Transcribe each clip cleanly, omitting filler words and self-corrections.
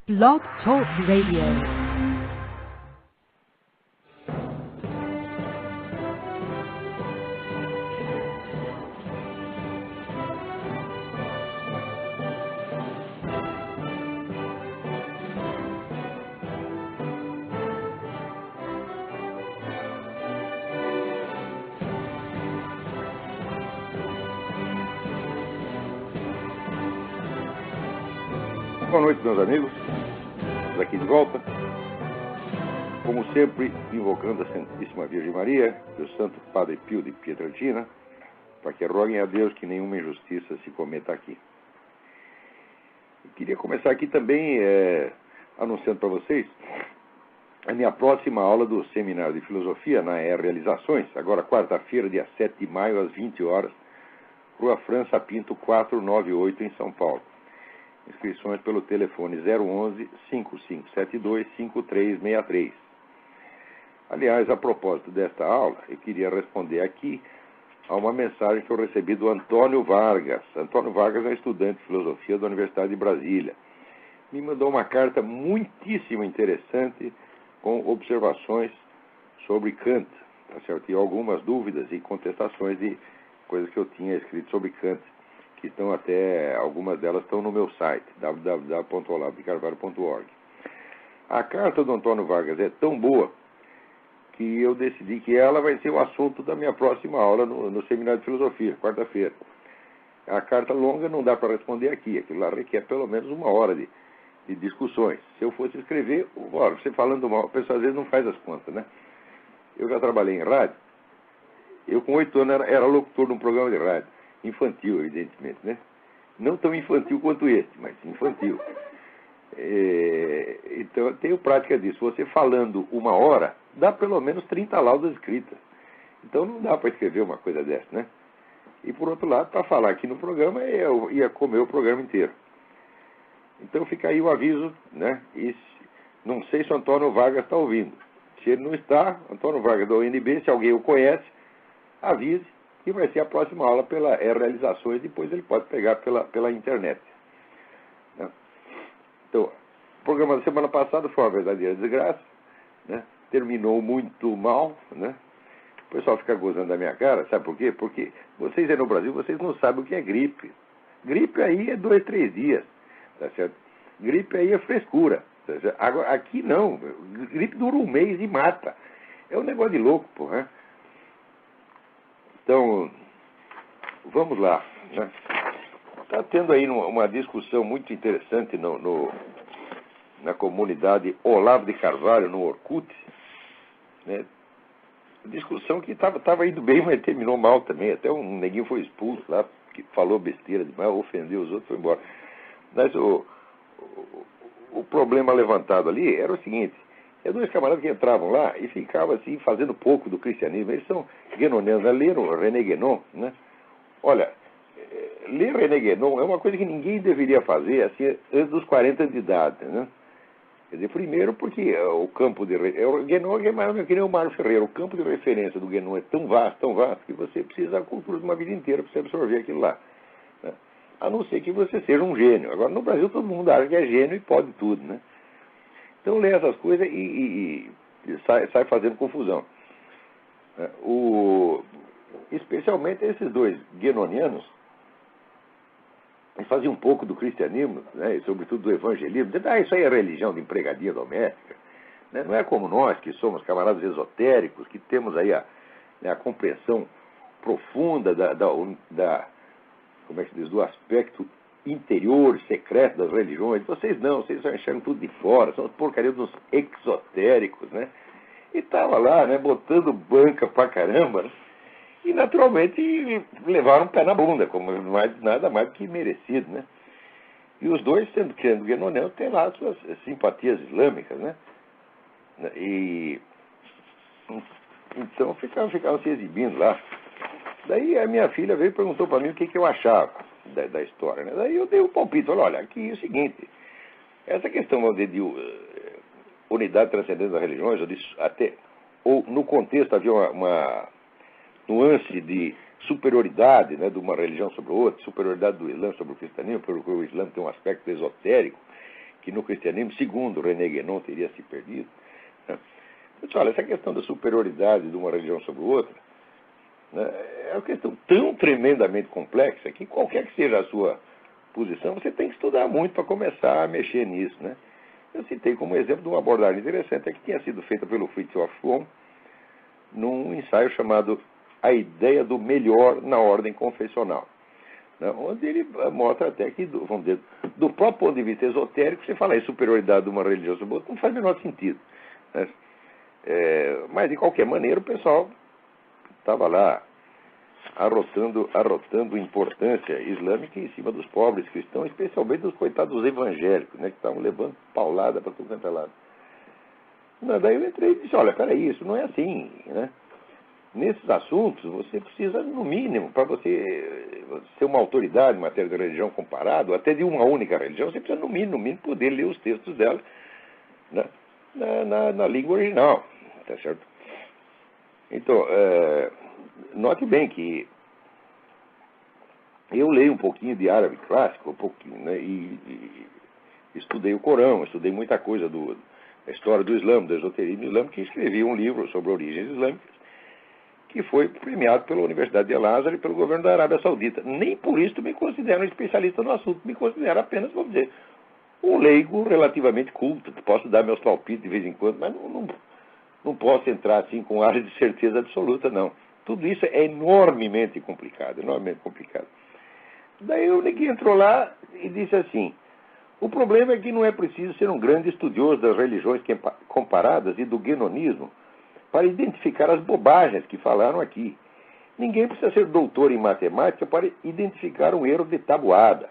Blog Talk Radio. Boa noite, meus amigos. Estamos aqui de volta. Como sempre, invocando a Santíssima Virgem Maria e o Santo Padre Pio de Pietrelcina, para que roguem a Deus que nenhuma injustiça se cometa aqui. Eu queria começar aqui também anunciando para vocês a minha próxima aula do Seminário de Filosofia na Realizações, agora quarta-feira, dia 7 de maio, às 20 horas, Rua França Pinto 498, em São Paulo. Inscrições pelo telefone 011-5572-5363. Aliás, a propósito desta aula, eu queria responder aqui a uma mensagem que eu recebi do Antônio Vargas. Antônio Vargas é estudante de filosofia da Universidade de Brasília. Me mandou uma carta muitíssimo interessante com observações sobre Kant, tá certo? E algumas dúvidas e contestações de coisas que eu tinha escrito sobre Kant, que estão até, algumas delas estão no meu site, www.olavdecarvalho.org. A carta do Antônio Vargas é tão boa que eu decidi que ela vai ser o assunto da minha próxima aula no Seminário de Filosofia, quarta-feira. A carta longa não dá para responder aqui, aquilo lá requer pelo menos uma hora de discussões. Se eu fosse escrever, você falando mal, a pessoa às vezes não faz as contas, né? Eu já trabalhei em rádio, eu com 8 anos era locutor de um programa de rádio. Infantil, evidentemente, né? Não tão infantil quanto este, mas infantil. Então, eu tenho prática disso. Você falando uma hora, dá pelo menos 30 laudas escritas. Então, não dá para escrever uma coisa dessa, né? E, por outro lado, para falar aqui no programa, eu ia comer o programa inteiro. Então, fica aí o aviso, né? E não sei se o Antônio Vargas está ouvindo. Se ele não está, Antônio Vargas da UNB, se alguém o conhece, avise. E vai ser a próxima aula pela Realizações, depois ele pode pegar pela internet. Né? Então, o programa da semana passada foi uma verdadeira desgraça, né? Terminou muito mal, né? O pessoal fica gozando da minha cara, sabe por quê? Porque vocês aí no Brasil, vocês não sabem o que é gripe. Gripe aí é 2, 3 dias, tá certo? Gripe aí é frescura. Tá certo? Agora, aqui não, gripe dura um mês e mata. É um negócio de louco, porra. Então, vamos lá. Né? Está tendo aí uma discussão muito interessante na comunidade Olavo de Carvalho, no Orkut. Né? Discussão que estava indo bem, mas terminou mal também. Até um neguinho foi expulso lá, que falou besteira demais, ofendeu os outros, foi embora. Mas o problema levantado ali era o seguinte. Dois camaradas que entravam lá e ficavam assim, fazendo pouco do cristianismo. Eles são guénonianos, né? Leram René Guénon, né? Olha, ler René Guénon é uma coisa que ninguém deveria fazer assim, antes dos 40 de idade, né? Quer dizer, primeiro porque o campo de... Guénon é mais que nem o Mário Ferreira. O campo de referência do Guénon é tão vasto, que você precisa da cultura de uma vida inteira para você absorver aquilo lá. Né? A não ser que você seja um gênio. Agora, no Brasil, todo mundo acha que é gênio e pode tudo, né? Então lê essas coisas e sai fazendo confusão. Especialmente esses dois guénonianos, eles faziam um pouco do cristianismo, né, e sobretudo do evangelismo, dizendo, isso aí é religião de empregadia doméstica. Né, não é como nós, que somos camaradas esotéricos, que temos aí a compreensão profunda como é que se diz, do aspecto interior, secreto das religiões. Vocês não, vocês só enxergam tudo de fora, são as porcarias dos exotéricos, né? E estava lá, né, botando banca pra caramba, né? E naturalmente levaram um pé na bunda, como nada mais do que merecido, né? E os dois, sendo guénonianos, têm lá suas simpatias islâmicas, né? E então ficavam se exibindo lá. Daí a minha filha veio e perguntou para mim o que eu achava da história, né? Daí eu dei um palpite, falei, olha, aqui é o seguinte, essa questão de unidade transcendente das religiões, ou no contexto havia uma nuance de superioridade, né, de uma religião sobre outra, superioridade do Islã sobre o cristianismo, porque o Islã tem um aspecto esotérico, que no cristianismo, segundo René Guénon, teria se perdido. Né? Eu disse, olha, essa questão da superioridade de uma religião sobre outra, né, é uma questão tão tremendamente complexa que qualquer que seja a sua posição, você tem que estudar muito para começar a mexer nisso. Né? Eu citei como exemplo de uma abordagem interessante que tinha sido feita pelo Fritjof Schwann num ensaio chamado A Ideia do Melhor na Ordem Confessional, né, onde ele mostra até que, vamos dizer, do próprio ponto de vista esotérico, você falar em superioridade de uma religião sobre outra não faz o menor sentido. Né? Mas, de qualquer maneira, o pessoal estava lá arrotando importância islâmica em cima dos pobres cristãos, especialmente dos coitados evangélicos, né, que estavam levando paulada para tudo quanto é lado. Daí eu entrei e disse, olha, peraí, isso não é assim, né? Nesses assuntos, você precisa, no mínimo, para você ser uma autoridade em matéria de religião comparado, até de uma única religião, você precisa, no mínimo, poder ler os textos dela, né, na língua original, tá certo? Então, note bem que eu leio um pouquinho de árabe clássico, um pouquinho, né, e estudei o Corão, estudei muita coisa da história do Islã, do esoterismo islâmico, e escrevi um livro sobre origens islâmicas, que foi premiado pela Universidade de Al-Azhar e pelo governo da Arábia Saudita. Nem por isso me considero um especialista no assunto, me considero apenas, vamos dizer, um leigo relativamente culto. Posso dar meus palpites de vez em quando, mas não posso entrar assim com área de certeza absoluta, não. Tudo isso é enormemente complicado, enormemente complicado. Daí o neguinho entrou lá e disse assim, o problema é que não é preciso ser um grande estudioso das religiões comparadas e do guenonismo para identificar as bobagens que falaram aqui. Ninguém precisa ser doutor em matemática para identificar um erro de tabuada.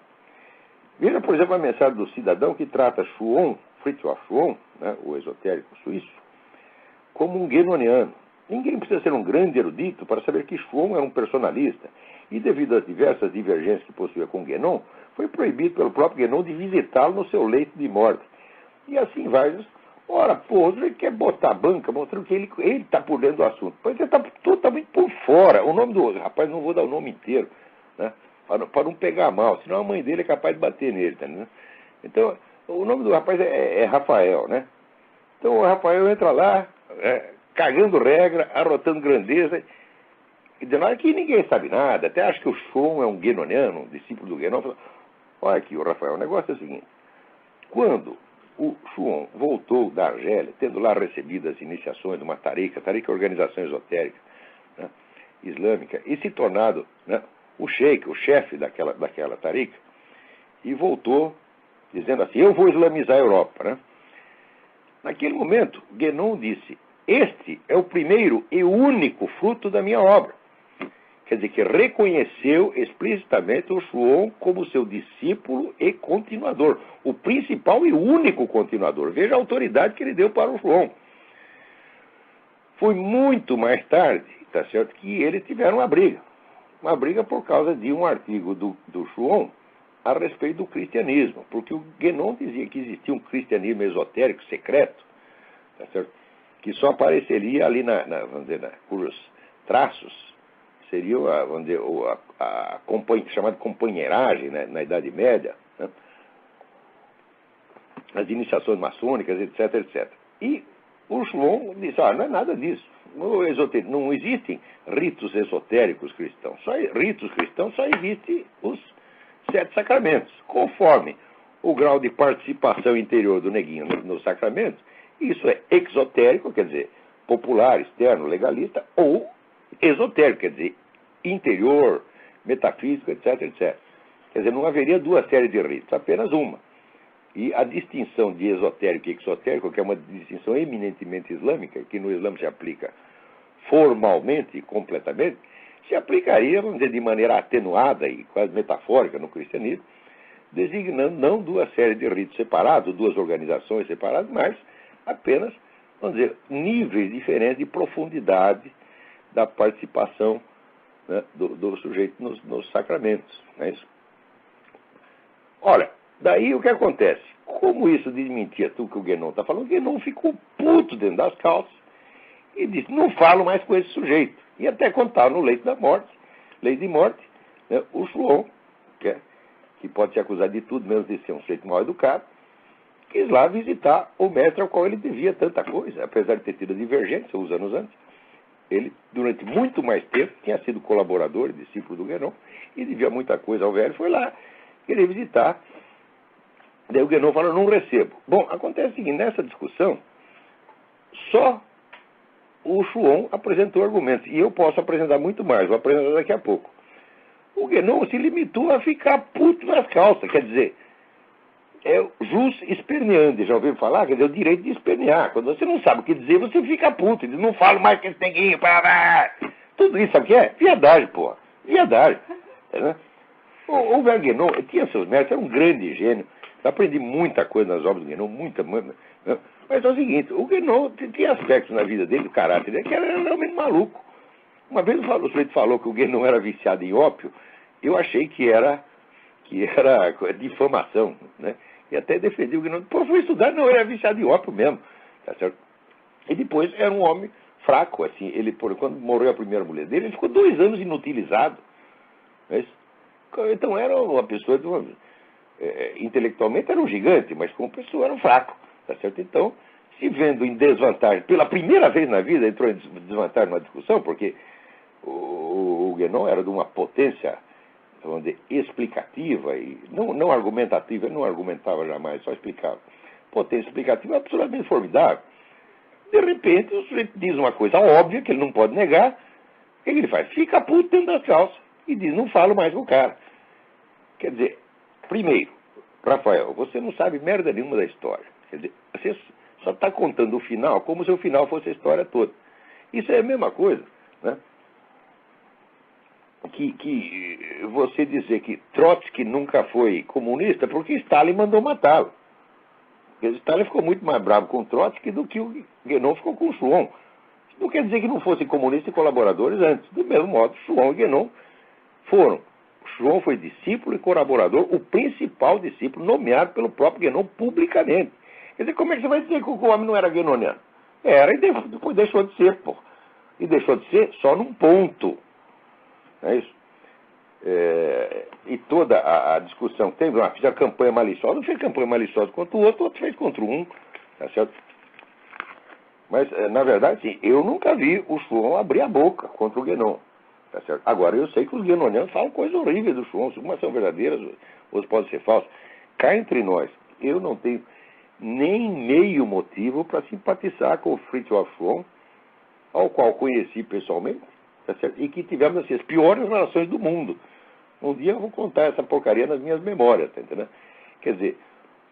Veja, por exemplo, a mensagem do cidadão que trata Schwann, Fritjof Schwann, né, o esotérico suíço, como um guenoniano. Ninguém precisa ser um grande erudito para saber que Schwann era um personalista e, devido às diversas divergências que possuía com Guénon, foi proibido pelo próprio Guénon de visitá-lo no seu leito de morte. E assim vai. Ora, pô, ele quer botar a banca mostrando que ele está por dentro do assunto. Pois ele está totalmente por fora. O nome do rapaz, não vou dar o nome inteiro, né, para não pegar mal, senão a mãe dele é capaz de bater nele. Tá, né? Então, o nome do rapaz é Rafael, né? Então o Rafael entra lá, cagando regra, arrotando grandeza, e de lá que ninguém sabe nada, até acho que o Schwann é um guenoniano, um discípulo do Guénon. Olha aqui, o Rafael, o negócio é o seguinte, quando o Schwann voltou da Argélia, tendo lá recebido as iniciações de uma tariqa organização esotérica, né, islâmica, e se tornado, né, o sheik, o chefe daquela tariqa, e voltou dizendo assim, eu vou islamizar a Europa, né? Naquele momento, Guénon disse, este é o primeiro e único fruto da minha obra. Quer dizer, que reconheceu explicitamente o Schwann como seu discípulo e continuador. O principal e único continuador. Veja a autoridade que ele deu para o Schwann. Foi muito mais tarde, tá certo, que eles tiveram uma briga. Uma briga por causa de um artigo do Schwann a respeito do cristianismo. Porque o Guénon dizia que existia um cristianismo esotérico secreto, tá certo, que só apareceria ali vamos dizer, cujos traços seria vamos dizer, a chamada companheiragem, né, na Idade Média, né, as iniciações maçônicas, etc, etc. E o Schwann disse, não é nada disso. Não existem ritos esotéricos cristãos. Ritos cristãos só existem os 7 sacramentos. Conforme o grau de participação interior do neguinho nos sacramentos, isso é exotérico, quer dizer, popular, externo, legalista, ou esotérico, quer dizer, interior, metafísico, etc, etc. Quer dizer, não haveria duas séries de ritos, apenas uma. E a distinção de esotérico e exotérico, que é uma distinção eminentemente islâmica, que no Islã se aplica formalmente e completamente, se aplicaria, vamos dizer, de maneira atenuada e quase metafórica no cristianismo, designando não duas séries de ritos separados, duas organizações separadas, mas apenas, vamos dizer, níveis diferentes de profundidade da participação, né, do sujeito nos sacramentos. Não é isso? Olha, daí o que acontece? Como isso desmentia tudo que o Guénon está falando, o Guénon ficou puto dentro das calças e disse, não falo mais com esse sujeito. E até quando estava no leito de morte, né, o Schwann, que pode ser acusado de tudo, menos de ser um sujeito mal educado, quis lá visitar o mestre ao qual ele devia tanta coisa, apesar de ter tido divergência uns anos antes. Ele, durante muito mais tempo, tinha sido colaborador e discípulo do Guénon e devia muita coisa ao velho, foi lá querer visitar. Daí o Guénon falou, não recebo. Bom, acontece o seguinte, nessa discussão, só o Chuon apresentou argumentos, e eu posso apresentar muito mais, vou apresentar daqui a pouco. O Guénon se limitou a ficar puto nas calças, quer dizer, é o jus esperneandi, já ouviu falar? Quer dizer, o direito de espernear. Quando você não sabe o que dizer, você fica puto, diz, não falo mais que esse neguinho, tudo isso, sabe o que é? Viadagem, porra, viadagem. Né? O velho Guénon tinha seus méritos, era um grande gênio. Eu aprendi muita coisa nas obras do Guénon, muita. Né? Mas é o seguinte, o Guénon tinha aspectos na vida dele, do caráter dele, que era realmente maluco. Uma vez o sujeito falou que o Guénon era viciado em ópio, eu achei que era difamação, né? E até defendi o Guénon. Pô, foi estudar, não, ele era viciado em ópio mesmo, tá certo? E depois era um homem fraco, assim, ele, quando morreu a primeira mulher dele, ele ficou 2 anos inutilizado. Mas, então era uma pessoa, intelectualmente era um gigante, mas como pessoa era um fraco, tá certo? Então, se vendo em desvantagem, pela primeira vez na vida entrou em desvantagem numa discussão, porque o Guénon era de uma potência, vamos dizer, explicativa, e não argumentativa, ele não argumentava jamais, só explicava. Potência explicativa absolutamente formidável. De repente, o sujeito diz uma coisa óbvia, que ele não pode negar, o que ele faz? Fica puto dentro das calças e diz, não falo mais com o cara. Quer dizer, primeiro, Rafael, você não sabe merda nenhuma da história. Quer dizer, você só está contando o final como se o final fosse a história toda. Isso é a mesma coisa, né? Que você dizer que Trotsky nunca foi comunista porque Stalin mandou matá-lo. Porque Stalin ficou muito mais bravo com Trotsky do que o Guénon ficou com o Chuon. Isso não quer dizer que não fossem comunistas e colaboradores antes. Do mesmo modo, Chuon e Guénon foram. O Chuon foi discípulo e colaborador, o principal discípulo nomeado pelo próprio Guénon publicamente. Quer dizer, como é que você vai dizer que o homem não era guénoniano? Era e depois deixou de ser, pô. E deixou de ser só num ponto. É isso. E toda a discussão que tem, fiz a campanha maliciosa, não fez campanha maliciosa contra o outro fez contra um, tá certo? Mas, na verdade, sim, eu nunca vi o Chuon abrir a boca contra o Guénon, tá certo? Agora, eu sei que os guénonianos falam coisas horríveis do Chuon, umas são verdadeiras, outras podem ser falsas. Cá entre nós, eu não tenho nem meio motivo para simpatizar com o Fritjof Chuon, ao qual conheci pessoalmente, tá certo? E que tivemos assim, as piores relações do mundo. Um dia eu vou contar essa porcaria nas minhas memórias, tá entendendo? Quer dizer,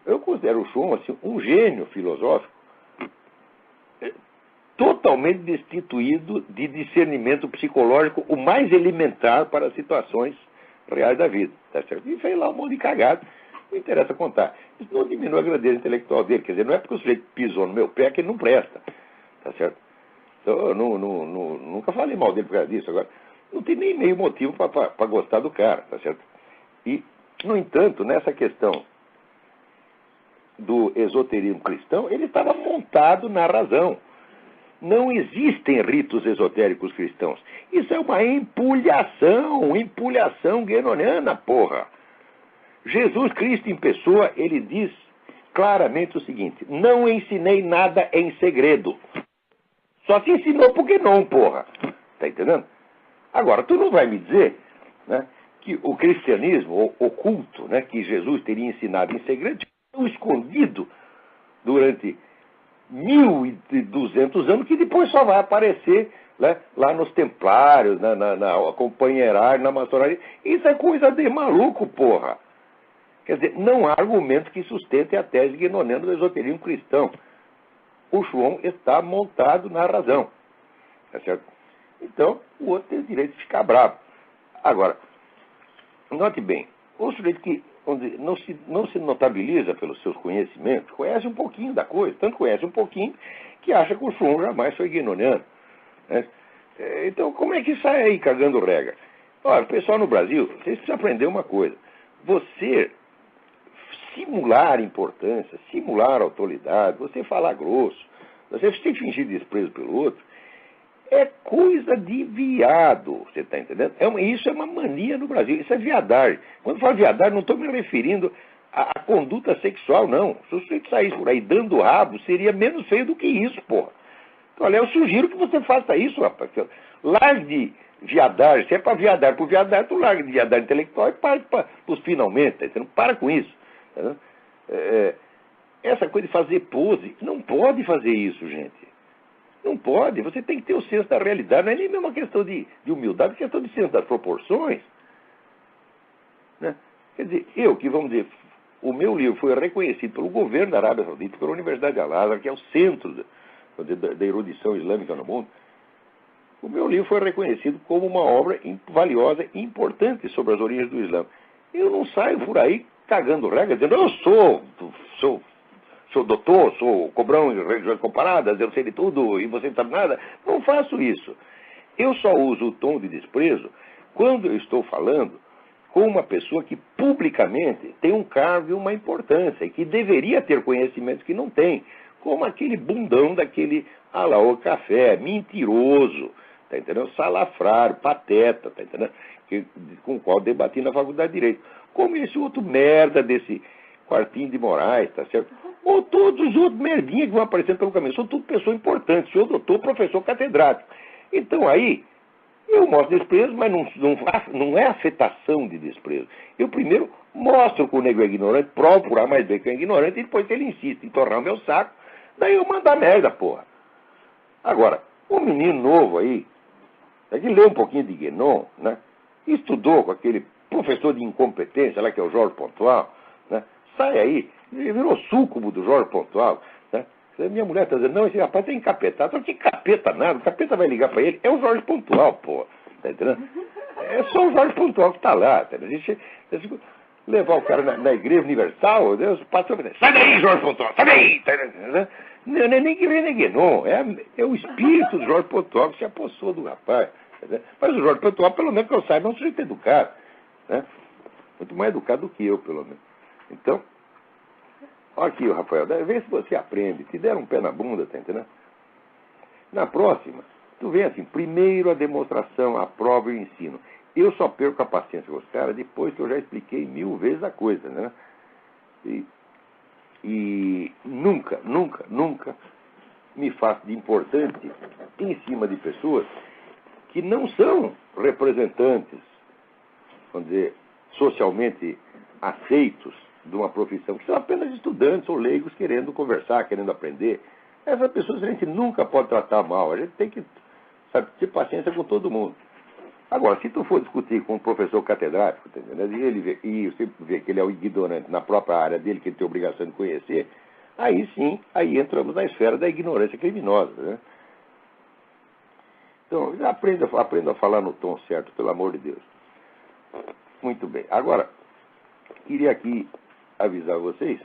eu considero o Chuon assim, um gênio filosófico totalmente destituído de discernimento psicológico o mais elementar para as situações reais da vida, tá certo? E fez lá um monte de cagada, não interessa contar. Isso não diminui a grandeza intelectual dele, quer dizer, não é porque o sujeito pisou no meu pé que ele não presta, tá certo? Então, eu nunca falei mal dele por causa disso. Agora, não tem nem meio motivo para gostar do cara, tá certo? E, no entanto, nessa questão do esoterismo cristão, ele estava montado na razão. Não existem ritos esotéricos cristãos. Isso é uma empulhação guénoniana, porra. Jesus Cristo em pessoa, ele diz claramente o seguinte: não ensinei nada em segredo. Só se ensinou por Guénon, porra. Tá entendendo? Agora, tu não vai me dizer, né, que o cristianismo oculto, né, que Jesus teria ensinado em segredo, ficou escondido durante 1.200 anos, que depois só vai aparecer, né, lá nos templários, na companheiragem, na maçonaria. Isso é coisa de maluco, porra. Quer dizer, não há argumento que sustente a tese guénoniana do esoterismo cristão. O Chuon está montado na razão. Tá certo? Então, o outro tem o direito de ficar bravo. Agora, note bem, o sujeito que não se notabiliza pelos seus conhecimentos, conhece um pouquinho da coisa, tanto conhece um pouquinho que acha que o Chuon jamais foi guénoniano. Né? Então, como é que sai aí cagando regra? Olha, pessoal no Brasil, vocês precisam aprender uma coisa. Você simular importância, simular autoridade, você falar grosso, você fingir desprezo pelo outro, é coisa de viado, você está entendendo? Isso é uma mania no Brasil, isso é viadagem. Quando eu falo viadagem, não estou me referindo a conduta sexual, não. Se o sujeito saísse por aí dando rabo, seria menos feio do que isso, porra. Então, olha, eu sugiro que você faça isso, rapaz. Largue de viadagem. Se é para viadar por viadar, tu larga de viadar intelectual e para os finalmente. Tá entendendo? Para com isso. Tá? Essa coisa de fazer pose, não pode fazer isso, gente. Não pode. Você tem que ter o senso da realidade. Não é nem mesmo uma questão de humildade, é questão de senso das proporções. Né? Quer dizer, vamos dizer, o meu livro foi reconhecido pelo governo da Arábia Saudita, pela Universidade de Al-Azhar, que é o centro da erudição islâmica no mundo. O meu livro foi reconhecido como uma obra valiosa e importante sobre as origens do Islã. Eu não saio por aí cagando regra, dizendo, eu sou doutor, sou cobrão em religiões comparadas, eu sei de tudo e você não sabe nada. Não faço isso. Eu só uso o tom de desprezo quando eu estou falando com uma pessoa que publicamente tem um cargo e uma importância, e que deveria ter conhecimentos que não tem, como aquele bundão daquele Alaô Café, mentiroso, tá entendendo? Salafrário, pateta, tá entendendo? Com o qual debati na Faculdade de Direito. Como esse outro merda desse Quartinho de Moraes, tá certo? Ou todos os outros merdinhas que vão aparecendo pelo caminho. São tudo pessoas importantes, senhor doutor, professor catedrático. Então aí, eu mostro desprezo, mas não é afetação de desprezo. Eu primeiro mostro que o nego é ignorante, provo por A mais B que é ignorante, e depois ele insiste em torrar o meu saco, daí eu mando a merda, porra. Agora, um menino novo aí, que lê um pouquinho de Guénon, né? Estudou com aquele professor de incompetência lá, que é o Jorge Pontual, né? Sai aí, virou súcubo do Jorge Pontual, né? Minha mulher está dizendo, não, esse rapaz tem encapetado. Que capeta nada, o capeta vai ligar para ele. É o Jorge Pontual, pô. Tá entendendo? É só o Jorge Pontual que está lá. Tá entendendo? Levar o cara na Igreja Universal, Deus, pastor, sai daí, Jorge Pontual, sai daí. Tá entendendo? Não é nem que nem não. É o espírito do Jorge Pontual que se apossou do rapaz. Tá, mas o Jorge Pontual, pelo menos que eu saiba, é um sujeito educado. Né? Muito mais educado do que eu, pelo menos. Então, olha aqui, Rafael, vê se você aprende. Te deram um pé na bunda, tá entendendo? Na próxima, tu vem assim, primeiro a demonstração, a prova e o ensino. Eu só perco a paciência com os caras depois que eu já expliquei 1000 vezes a coisa, né? E nunca me faço de importante em cima de pessoas que não são representantes, vamos dizer, socialmente aceitos de uma profissão, que são apenas estudantes ou leigos querendo conversar, querendo aprender. Essas pessoas a gente nunca pode tratar mal, a gente tem que, sabe, ter paciência com todo mundo. Agora, se tu for discutir com um professor catedrático, tá entendendo? E você vê que ele é o ignorante na própria área dele, que ele tem obrigação de conhecer, aí sim, aí entramos na esfera da ignorância criminosa, né? Então, aprenda a falar no tom certo, pelo amor de Deus. Muito bem. Agora, queria aqui avisar vocês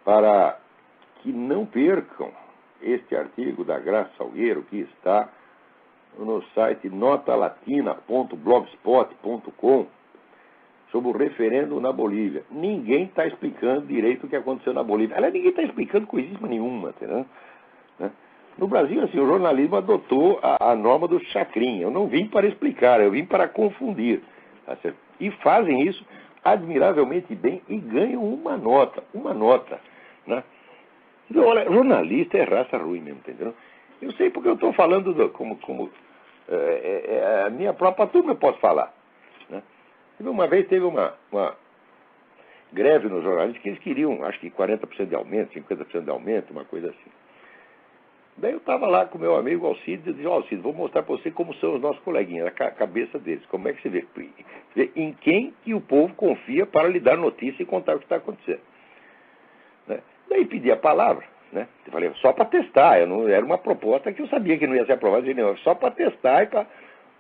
para que não percam este artigo da Graça Salgueiro, que está no site notalatina.blogspot.com, sobre o referendo na Bolívia. Ninguém está explicando direito o que aconteceu na Bolívia. Aliás, ninguém está explicando coisíssima nenhuma, entendeu? Né? No Brasil, assim, o jornalismo adotou a norma do chacrinha. Eu não vim para explicar, eu vim para confundir. Tá certo? E fazem isso admiravelmente bem e ganham uma nota. Né? Então, olha, jornalista é raça ruim mesmo, entendeu? Eu sei porque eu estou falando como a minha própria turma eu posso falar. Né? Uma vez teve uma greve nos jornalistas que eles queriam, acho que 40% de aumento, 50% de aumento, uma coisa assim. Daí eu estava lá com meu amigo Alcides e disse, Alcides, vou mostrar para você como são os nossos coleguinhas, a cabeça deles, como é que você vê, em quem que o povo confia para lhe dar notícia e contar o que está acontecendo. Né? Daí pedi a palavra, né? Eu falei, só para testar, era uma proposta que eu sabia que não ia ser aprovada de nenhum, só para testar e para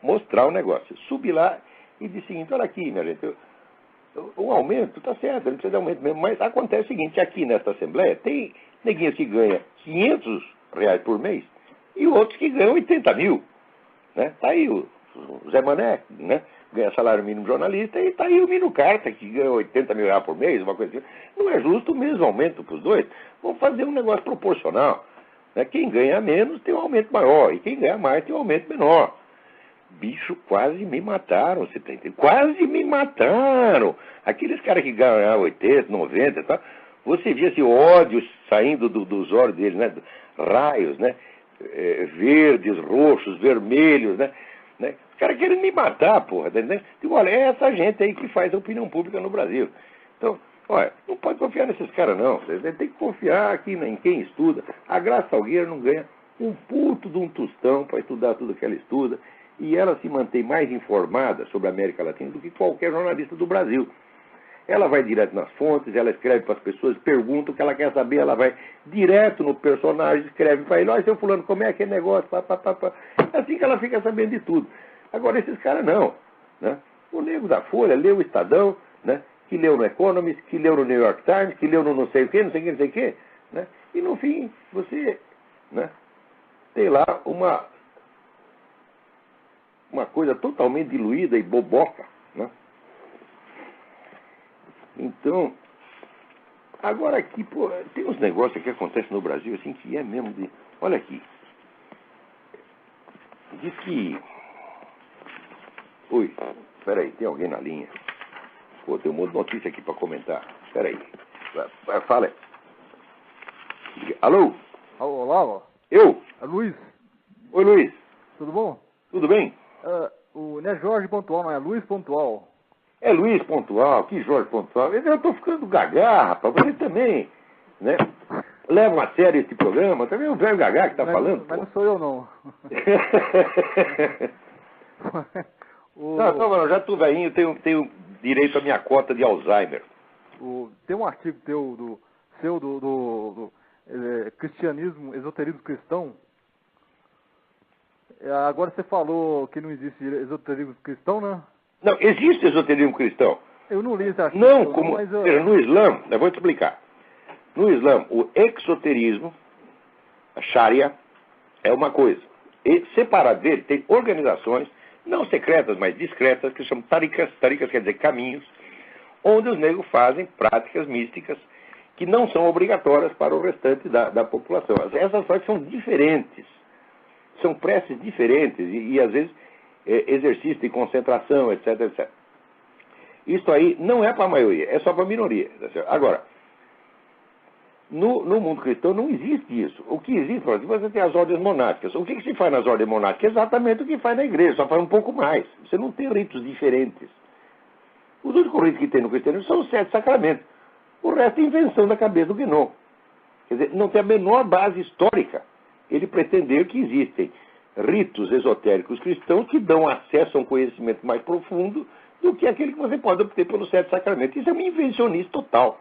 mostrar o negócio. Subi lá e disse o seguinte, olha aqui, minha gente, o aumento está certo, não precisa de aumento mesmo, mas acontece o seguinte, aqui nesta Assembleia tem neguinhos que ganham R$500 por mês e outros que ganham 80 mil. Né? Tá aí o Zé Mané, né? Ganha salário mínimo jornalista, e tá aí o Mino Carta, que ganha 80 mil reais por mês, uma coisa assim. Não é justo o mesmo aumento para os dois. Vamos fazer um negócio proporcional. Né? Quem ganha menos tem um aumento maior, e quem ganha mais tem um aumento menor. bicho, quase me mataram, você tá entendendo? Quase me mataram. Aqueles caras que ganharam 80, 90 e tal, você via esse ódio saindo dos olhos deles, né? Raios, né? Verdes, roxos, vermelhos, né? Os caras querem me matar, porra. Né? Digo, olha, é essa gente aí que faz a opinião pública no Brasil. Então, olha, não pode confiar nesses caras, não. Você tem que confiar aqui em quem estuda. A Graça Salgueiro não ganha um puto de um tostão para estudar tudo que ela estuda. E ela se mantém mais informada sobre a América Latina do que qualquer jornalista do Brasil. Ela vai direto nas fontes, ela escreve para as pessoas, pergunta o que ela quer saber, ela vai direto no personagem, escreve para ele, olha, seu fulano, como é que é negócio, pá. É assim que ela fica sabendo de tudo. Agora, esses caras não, né? O nego da Folha leu o Estadão, né? Que leu no Economist, que leu no New York Times, que leu no não sei o quê, não sei o quê, né? E no fim, você, né, tem lá uma coisa totalmente diluída e boboca, né? Então, agora aqui, pô, tem uns negócios que acontecem no Brasil, assim, que é mesmo de... Olha aqui. Diz que... Oi, peraí, tem alguém na linha? Pô, tem um monte de notícia aqui para comentar. Peraí. Fala aí. Alô? Olá, Eu? é Luiz. Oi, Luiz. Tudo bom? Tudo bem? Não é Jorge Pontual, não é Luiz Pontual. É Luiz Pontual, que Jorge Pontual. Eu tô ficando gaga, rapaz. Você também, né? Leva a sério esse programa. Também o velho gaga que tá falando. Mas não sou eu, não. Não, já tô velhinho, tenho direito à minha cota de Alzheimer. Tem um artigo teu, do cristianismo, esoterismo cristão. Agora você falou que não existe esoterismo cristão, né? Não, existe esoterismo cristão. Eu não li esse artigo. Não, como no Islã, eu vou te explicar. No Islã, o exoterismo, a Sharia, é uma coisa. E separado dele, tem organizações, não secretas, mas discretas, que chamam tarikas. Tarikas quer dizer caminhos, onde os negros fazem práticas místicas que não são obrigatórias para o restante da população. Essas práticas são diferentes. São preces diferentes e às vezes, exercício de concentração, etc, etc. Isso aí não é para a maioria, é só para a minoria. Tá certo? Agora, no mundo cristão não existe isso. O que existe, por exemplo, você tem as ordens monásticas. O que se faz nas ordens monásticas? Exatamente o que faz na igreja, só faz um pouco mais. Você não tem ritos diferentes. Os únicos ritos que tem no cristianismo são os 7 sacramentos. O resto é invenção da cabeça do Guénon. Quer dizer, não tem a menor base histórica ele pretender que existem ritos esotéricos cristãos que dão acesso a um conhecimento mais profundo do que aquele que você pode obter pelos 7 sacramentos. Isso é uma invencionismo total.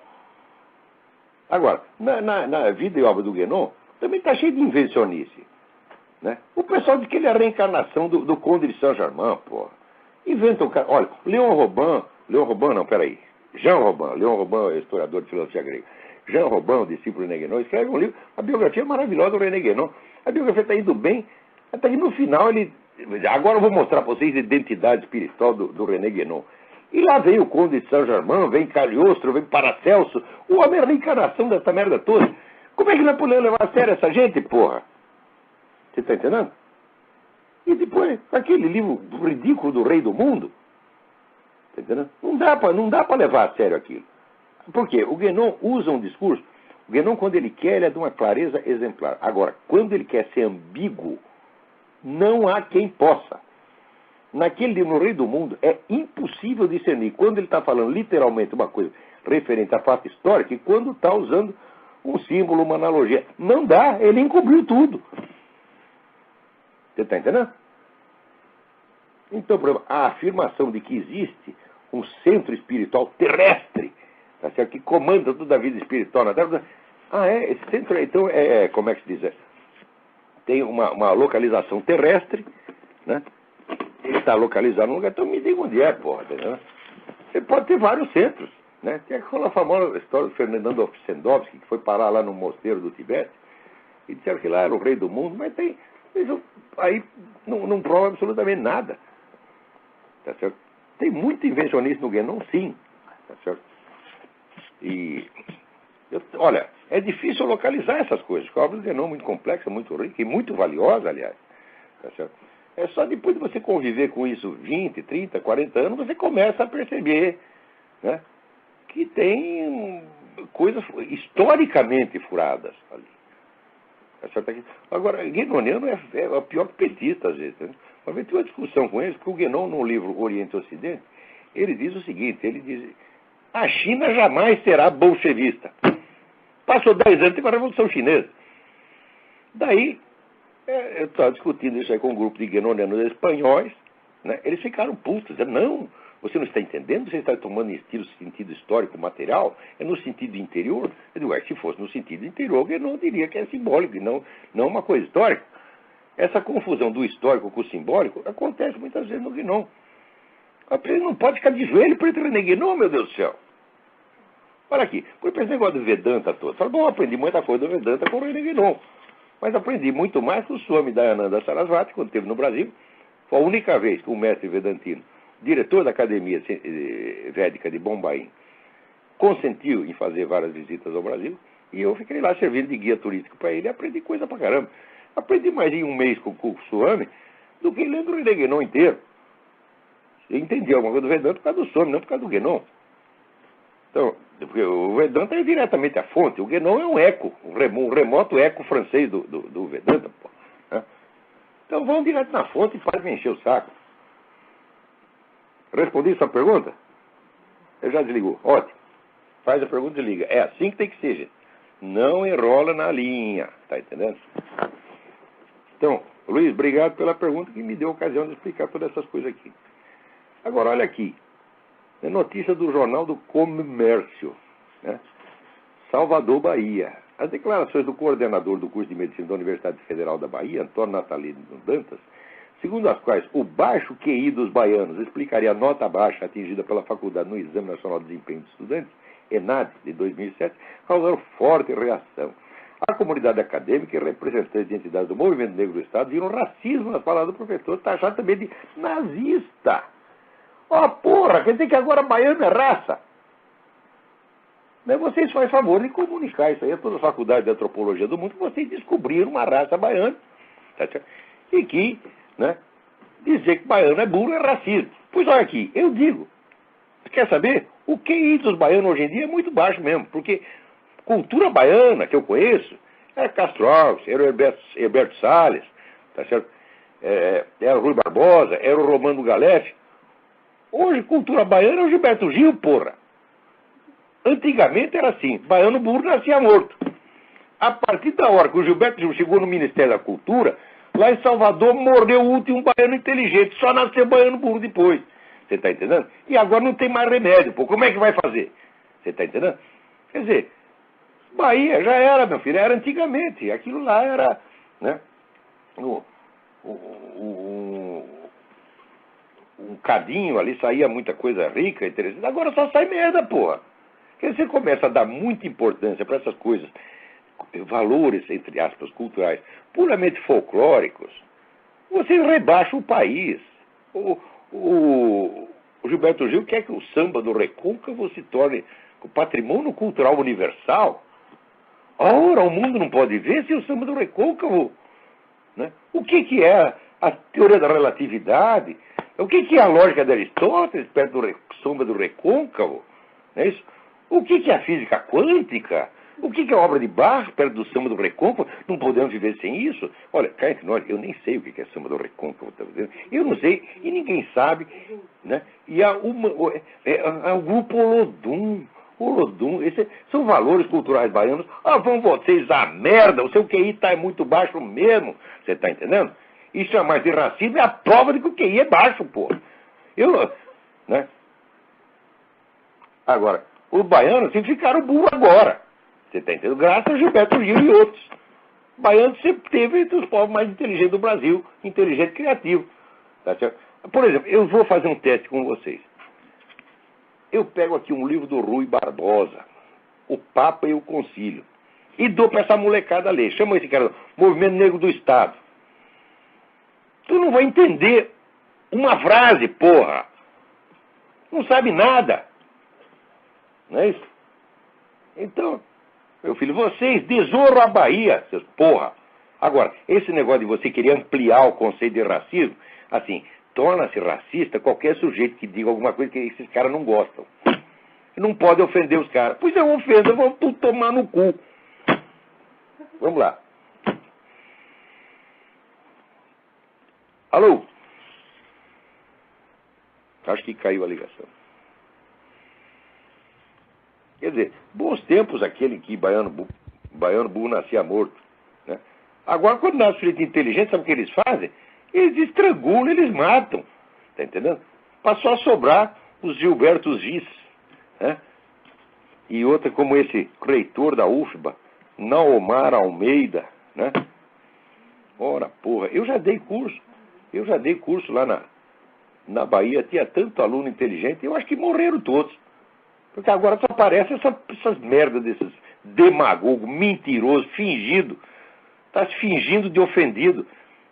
Agora, na vida e obra do Guénon, também está cheio de invencionice. Né? O pessoal diz que ele é a reencarnação do Conde de Saint-Germain, porra. Inventa um cara... Olha, Leon Robin, Leon Robin é historiador de filosofia grega. Jean Robin, o discípulo de René Guénon, escreve um livro, a biografia maravilhosa do René Guénon. A biografia está indo bem, até que no final ele... Agora eu vou mostrar para vocês a identidade espiritual do René Guénon. E lá vem o Conde de Saint-Germain, vem Cagliostro, vem Paracelso. O homem é a reencarnação dessa merda toda. Como é que nós podemos levar a sério essa gente, porra? Você está entendendo? E depois, aquele livro ridículo do Rei do Mundo. Está entendendo? Não dá para levar a sério aquilo. Por quê? O Guénon usa um discurso. O Guénon, quando ele quer, ele é de uma clareza exemplar. Agora, quando ele quer ser ambíguo, não há quem possa. Naquele livro, no Rei do Mundo, é impossível discernir quando ele está falando literalmente uma coisa referente à fato histórica e quando está usando um símbolo, uma analogia. Não dá, ele encobriu tudo. Você está entendendo? Então, por exemplo, a afirmação de que existe um centro espiritual terrestre, tá certo? Que comanda toda a vida espiritual na Terra. Esse centro, então, como é que se diz? Tem uma localização terrestre, né? Ele está localizado num lugar, então me diga onde é, porra, entendeu? Você pode ter vários centros, né? Tem aquela famosa história do Fernando Ossendowski, que foi parar lá no mosteiro do Tibete, e disseram que lá era o rei do mundo, mas tem... Isso aí não prova absolutamente nada. Tá certo? Tem muito invencionista no Guénon, sim. Tá certo? E, olha, é difícil localizar essas coisas, porque a obra do Guénon é muito complexa, muito rica e muito valiosa, aliás. Tá certo? É só depois de você conviver com isso 20, 30, 40 anos, você começa a perceber, né, que tem coisas historicamente furadas ali. Agora, guénoniano é pior que petista, às vezes. Né? Uma vez tive uma discussão com eles, porque o Guénon, no livro Oriente e Ocidente, ele diz o seguinte, ele diz, a China jamais será bolchevista. Passou 10 anos, teve a Revolução Chinesa. Daí, eu estava discutindo isso aí com um grupo de guénonianos espanhóis, né? Eles ficaram putos, dizendo, não, você não está entendendo, você está tomando sentido histórico material, é no sentido interior. Eu digo, se fosse no sentido interior, eu não diria que é simbólico, não uma coisa histórica. Essa confusão do histórico com o simbólico acontece muitas vezes no Guénon. Ele não pode ficar de joelho para entrar no Guénon, meu Deus do céu. Olha aqui, por exemplo, esse negócio do Vedanta todo. Fala, bom, eu aprendi muita coisa do Vedanta com o René Guénon. Mas aprendi muito mais com o Swami Dayananda Sarasvati, quando esteve no Brasil. Foi a única vez que o mestre vedantino, diretor da Academia Védica de Bombaim, consentiu em fazer várias visitas ao Brasil. E eu fiquei lá servindo de guia turístico para ele e aprendi coisa pra caramba. Aprendi mais em um mês com o Swami do que lendo o René Guénon inteiro. Eu entendi alguma coisa do Vedanta por causa do Swami, não por causa do Guénon. Então, porque o Vedanta é diretamente a fonte, o Guénon é um eco, um remoto eco francês do Vedanta. Pô, né? Então vão direto na fonte e para de me encher o saco. Respondi sua pergunta? Ele já desligou. Ótimo. Faz a pergunta e desliga. É assim que tem que ser, gente. Não enrola na linha. Tá entendendo? Então, Luiz, obrigado pela pergunta que me deu a ocasião de explicar todas essas coisas aqui. Agora, olha aqui. É notícia do Jornal do Comércio, né? Salvador, Bahia. As declarações do coordenador do curso de medicina da Universidade Federal da Bahia, Antônio Natalino Dantas, segundo as quais o baixo QI dos baianos explicaria a nota baixa atingida pela faculdade no Exame Nacional de Desempenho de Estudantes, ENAD, de 2007, causaram forte reação. A comunidade acadêmica e representantes de entidades do movimento negro do Estado viram racismo nas palavras do professor, taxado também de nazista. Ó, porra, quer dizer que agora baiano é raça? Mas vocês fazem favor de comunicar isso aí a todas as faculdades de antropologia do mundo, que vocês descobriram uma raça baiana. Tá certo? E que, né, dizer que baiano é burro é racismo. Pois olha aqui, eu digo, quer saber? O QI dos baianos hoje em dia é muito baixo mesmo, porque cultura baiana que eu conheço era Castro Alves, era o Herberto Salles, tá certo? Era o Rui Barbosa, era o Romano Galef. Hoje, cultura baiana é o Gilberto Gil, porra. Antigamente era assim, baiano burro nascia morto. A partir da hora que o Gilberto Gil chegou no Ministério da Cultura, lá em Salvador morreu o último baiano inteligente, só nasceu baiano burro depois. Você está entendendo? E agora não tem mais remédio, pô. Como é que vai fazer? Você está entendendo? Quer dizer, Bahia já era, meu filho, era antigamente. Aquilo lá era, né, um cadinho ali, saía muita coisa rica, interessante. Agora só sai merda, porra. Porque você começa a dar muita importância para essas coisas, valores, entre aspas, culturais, puramente folclóricos, você rebaixa o país. O Gilberto Gil quer que o samba do Recôncavo se torne o patrimônio cultural universal. Ora, o mundo não pode ver se o samba do Recôncavo, né? O que é a teoria da relatividade? O que é a lógica de Aristóteles perto do samba do Recôncavo? Não é isso? O que é a física quântica? O que é a obra de Bach perto do samba do Recôncavo? Não podemos viver sem isso? Olha, cá entre nós, eu nem sei o que é samba do Recôncavo, tá dizendo? Eu não sei, e ninguém sabe, né? E há o grupo Olodum, esses são valores culturais baianos. Ah, vão vocês a merda, o seu QI tá muito baixo mesmo, você tá entendendo? E chamar de racismo é a prova de que o QI é baixo, pô. Né? Agora, os baianos se ficaram burros agora. Você está entendendo? Graças a Gilberto Gil e outros. O baiano sempre teve entre os povos mais inteligentes do Brasil, inteligente e criativo. Tá certo? Por exemplo, eu vou fazer um teste com vocês. Eu pego aqui um livro do Rui Barbosa, O Papa e o Concílio, e dou para essa molecada ler. Chama esse cara, Movimento Negro do Estado. Tu não vai entender uma frase, porra. Não sabe nada. Não é isso? Então, meu filho, vocês, Tesouro à Bahia, seus porra. Agora, esse negócio de você querer ampliar o conceito de racismo, assim, torna-se racista qualquer sujeito que diga alguma coisa que esses caras não gostam. Não pode ofender os caras. Pois é uma ofensa, vão tudo tomar no cu. Vamos lá. Alô? Acho que caiu a ligação. Quer dizer, bons tempos aquele que baiano burro nascia morto. Né? Agora, quando nasce sujeito inteligente, sabe o que eles fazem? Eles estrangulam, eles matam. Tá entendendo? Passou a sobrar os Gilberto Gis. Né? E outra como esse reitor da UFBA, Naomar Almeida. Né? Ora, porra, eu já dei curso lá na Bahia, tinha tanto aluno inteligente, eu acho que morreram todos. Porque agora só aparecem essas merdas desses demagogos, mentirosos, fingido. Está se fingindo de ofendido.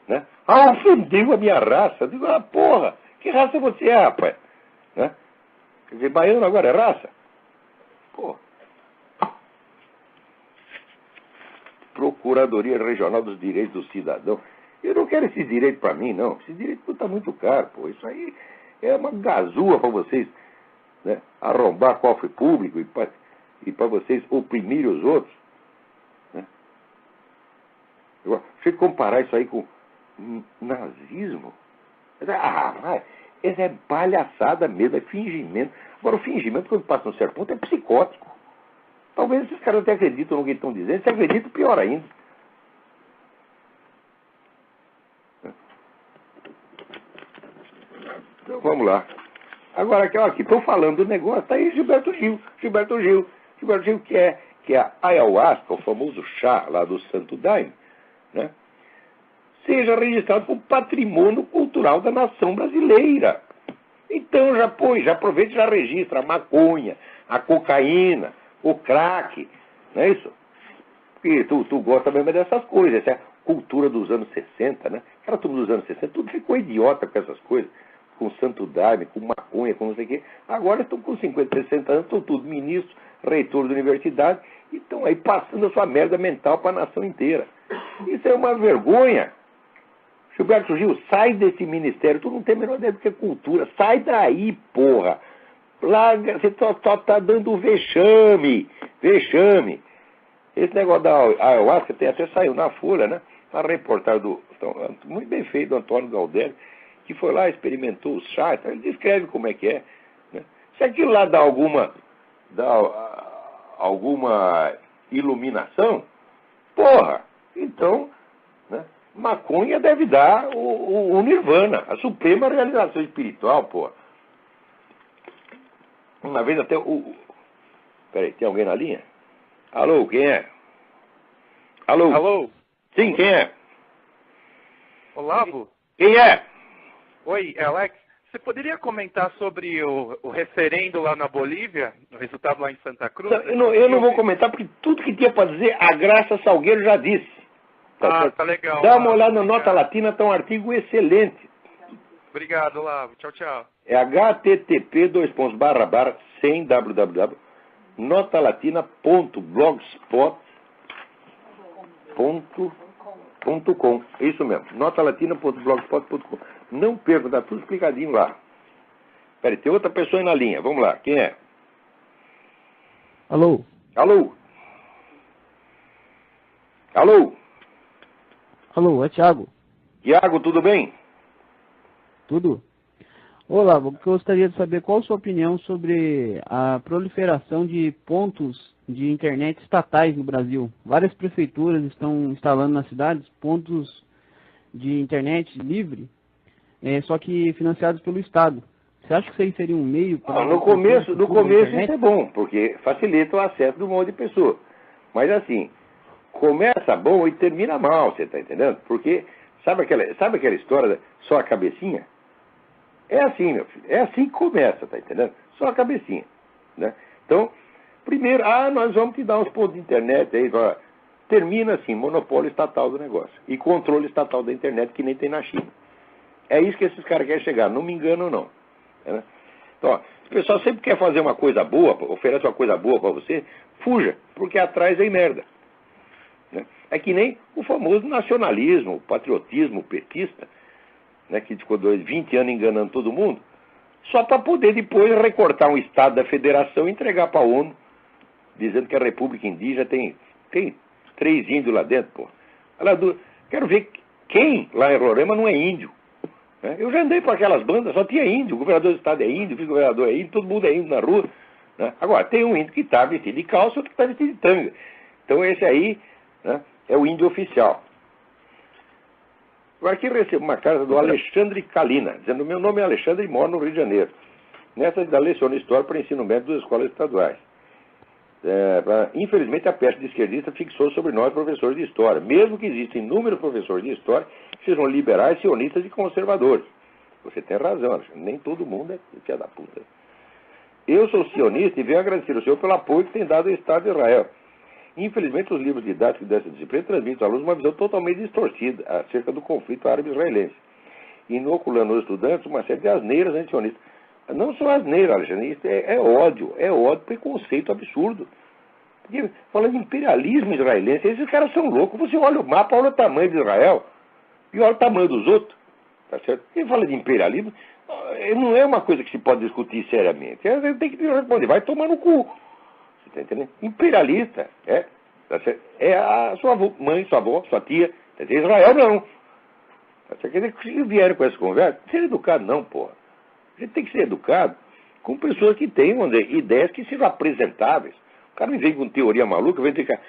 Né? Ah, ofendeu a minha raça. Eu digo, ah, porra, que raça você é, rapaz? Né? Quer dizer, baiano agora é raça? Porra. Procuradoria Regional dos Direitos do Cidadão. Eu não quero esse direito para mim, não. Esse direito custa muito caro, pô. Isso aí é uma gazua para vocês, né, arrombar cofre público e para vocês oprimirem os outros. Né? Deixa eu comparar isso aí com nazismo. Ah, vai. Essa é palhaçada mesmo, é fingimento. Agora, o fingimento, quando passa num certo ponto, é psicótico. Talvez esses caras até acreditam no que estão dizendo. Se acreditam, pior ainda. Então, vamos lá. Agora, aqui, estou falando do negócio, está aí Gilberto Gil, que é a ayahuasca, o famoso chá lá do Santo Daime, né? Seja registrado como patrimônio cultural da nação brasileira. Então, já aproveita e já registra a maconha, a cocaína, o crack, não é isso? Porque tu gosta mesmo dessas coisas, essa é a cultura dos anos 60, né? Cara, tudo dos anos 60, tudo ficou idiota com essas coisas. Com Santo Daime, com maconha, com não sei o quê. Agora estão com 50, 60 anos, estão tudo ministros, reitor da universidade, e estão aí passando a sua merda mental para a nação inteira. Isso é uma vergonha. Gilberto Gil, sai desse ministério, tu não tem a menor ideia do que é cultura, sai daí, porra. Larga, você só tá dando vexame. Esse negócio da ayahuasca até saiu na Folha, né? A reportagem muito bem feito do Antônio Galdério, que foi lá, experimentou o chá, então ele descreve como é que é. Né? Se aquilo lá dá alguma iluminação, porra, então, né, maconha deve dar o nirvana, a suprema realização espiritual, porra. Uma vez até Peraí, tem alguém na linha? Alô, quem é? Alô? Alô? Sim, quem é? Olavo? Quem é? Oi, Alex. Você poderia comentar sobre o referendo lá na Bolívia, o resultado lá em Santa Cruz? Eu não vou comentar, porque tudo que tinha para dizer, a Graça Salgueiro já disse. Tá legal. Dá uma olhada no Nota Latina, está um artigo excelente. Obrigado, Olavo. Tchau, tchau. É http sem www notalatina.blogspot.com. Isso mesmo, notalatina.blogspot.com. Não perca, está tudo explicadinho lá. Peraí, tem outra pessoa aí na linha. Vamos lá, quem é? Alô? Alô? Alô? Alô, é Thiago. Tiago, tudo bem? Tudo? Olá, eu gostaria de saber qual a sua opinião sobre a proliferação de pontos de internet estatais no Brasil. Várias prefeituras estão instalando nas cidades pontos de internet livre, só que financiados pelo Estado. Você acha que isso aí seria um meio para... No começo isso é bom, porque facilita o acesso de um monte de pessoa. Mas assim, começa bom e termina mal, você está entendendo? Porque, sabe aquela história só a cabecinha? É assim, meu filho. É assim que começa, tá entendendo? Só a cabecinha. Né? Então, primeiro, nós vamos te dar uns pontos de internet aí. Termina assim, monopólio estatal do negócio. E controle estatal da internet, que nem tem na China. É isso que esses caras querem chegar. Não me enganam, não. Né? Então, se o pessoal sempre quer fazer uma coisa boa, oferece uma coisa boa para você, fuja, porque atrás vem merda. Né? É que nem o famoso nacionalismo, o patriotismo petista, né, que ficou 20 anos enganando todo mundo, só para poder depois recortar um estado da federação e entregar para a ONU, dizendo que a República Indígena tem 3 índios lá dentro, pô. Quero ver quem lá em Roraima não é índio. Né? Eu já andei para aquelas bandas, só tinha índio, o governador do estado é índio, o vice-governador é índio, todo mundo é índio na rua. Né? Agora, tem um índio que está vestido de calça e outro que está vestido de tanga. Então esse aí, né, é o índio oficial. Agora aqui eu recebo uma carta do Alexandre Calina, dizendo: meu nome é Alexandre e moro no Rio de Janeiro. Nessa da leciono História para ensino médio das escolas estaduais. Infelizmente a peste de esquerdista fixou sobre nós professores de História, mesmo que existem inúmeros professores de História que sejam liberais, sionistas e conservadores. Você tem razão, Alexandre, nem todo mundo é filha da puta. Eu sou sionista e venho agradecer ao senhor pelo apoio que tem dado ao Estado de Israel. Infelizmente, os livros didáticos dessa disciplina transmitem aos alunos uma visão totalmente distorcida acerca do conflito árabe-israelense, inoculando aos estudantes uma série de asneiras antisionistas. Não só asneira, Alexandre, isso é ódio, preconceito absurdo. Porque, falando de imperialismo israelense, esses caras são loucos. Você olha o mapa, olha o tamanho de Israel e olha o tamanho dos outros. Tá certo? Quem fala de imperialismo não é uma coisa que se pode discutir seriamente. Você tem que responder, vai tomar no cu. Você está entendendo? Imperialista tá certo? É a sua mãe, sua avó, sua tia. Tá certo? Israel não. Tá certo? Quer dizer, se vierem com essa conversa, ser educado não, porra. A gente tem que ser educado com pessoas que tenham ideias que sejam apresentáveis. O cara me vem com teoria maluca, vem ficar.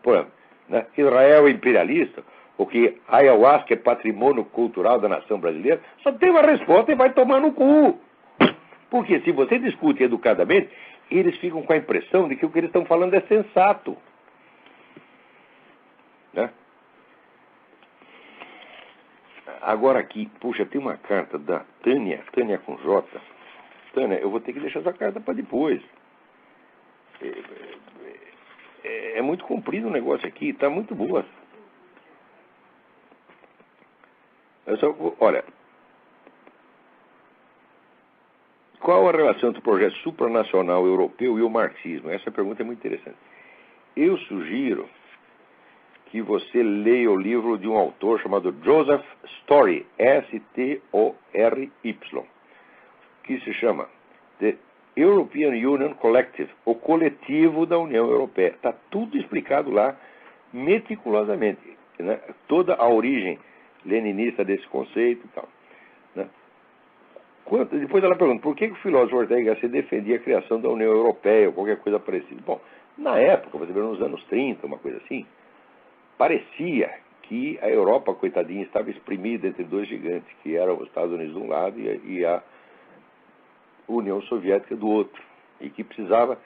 Por exemplo, né? Israel é imperialista, ou que ayahuasca é patrimônio cultural da nação brasileira, só tem uma resposta e vai tomar no cu. Porque se você discute educadamente, eles ficam com a impressão de que o que eles estão falando é sensato. Né? Agora aqui, puxa, tem uma carta da Tânia com J. Tânia, eu vou ter que deixar essa carta para depois. É muito comprido o negócio aqui, está muito boa. Olha, qual a relação entre o projeto supranacional europeu e o marxismo? Essa pergunta é muito interessante. Eu sugiro que você leia o livro de um autor chamado Joseph Story, S-T-O-R-Y, que se chama The European Union Collective, o coletivo da União Europeia. Está tudo explicado lá meticulosamente, né? Toda a origem leninista desse conceito e tal. Né? Depois ela pergunta, por que o filósofo Ortega Gasset defendia a criação da União Europeia ou qualquer coisa parecida? Bom, na época, você vê nos anos 30, uma coisa assim, parecia que a Europa, coitadinha, estava exprimida entre dois gigantes, que eram os Estados Unidos de um lado e a União Soviética do outro, e que precisava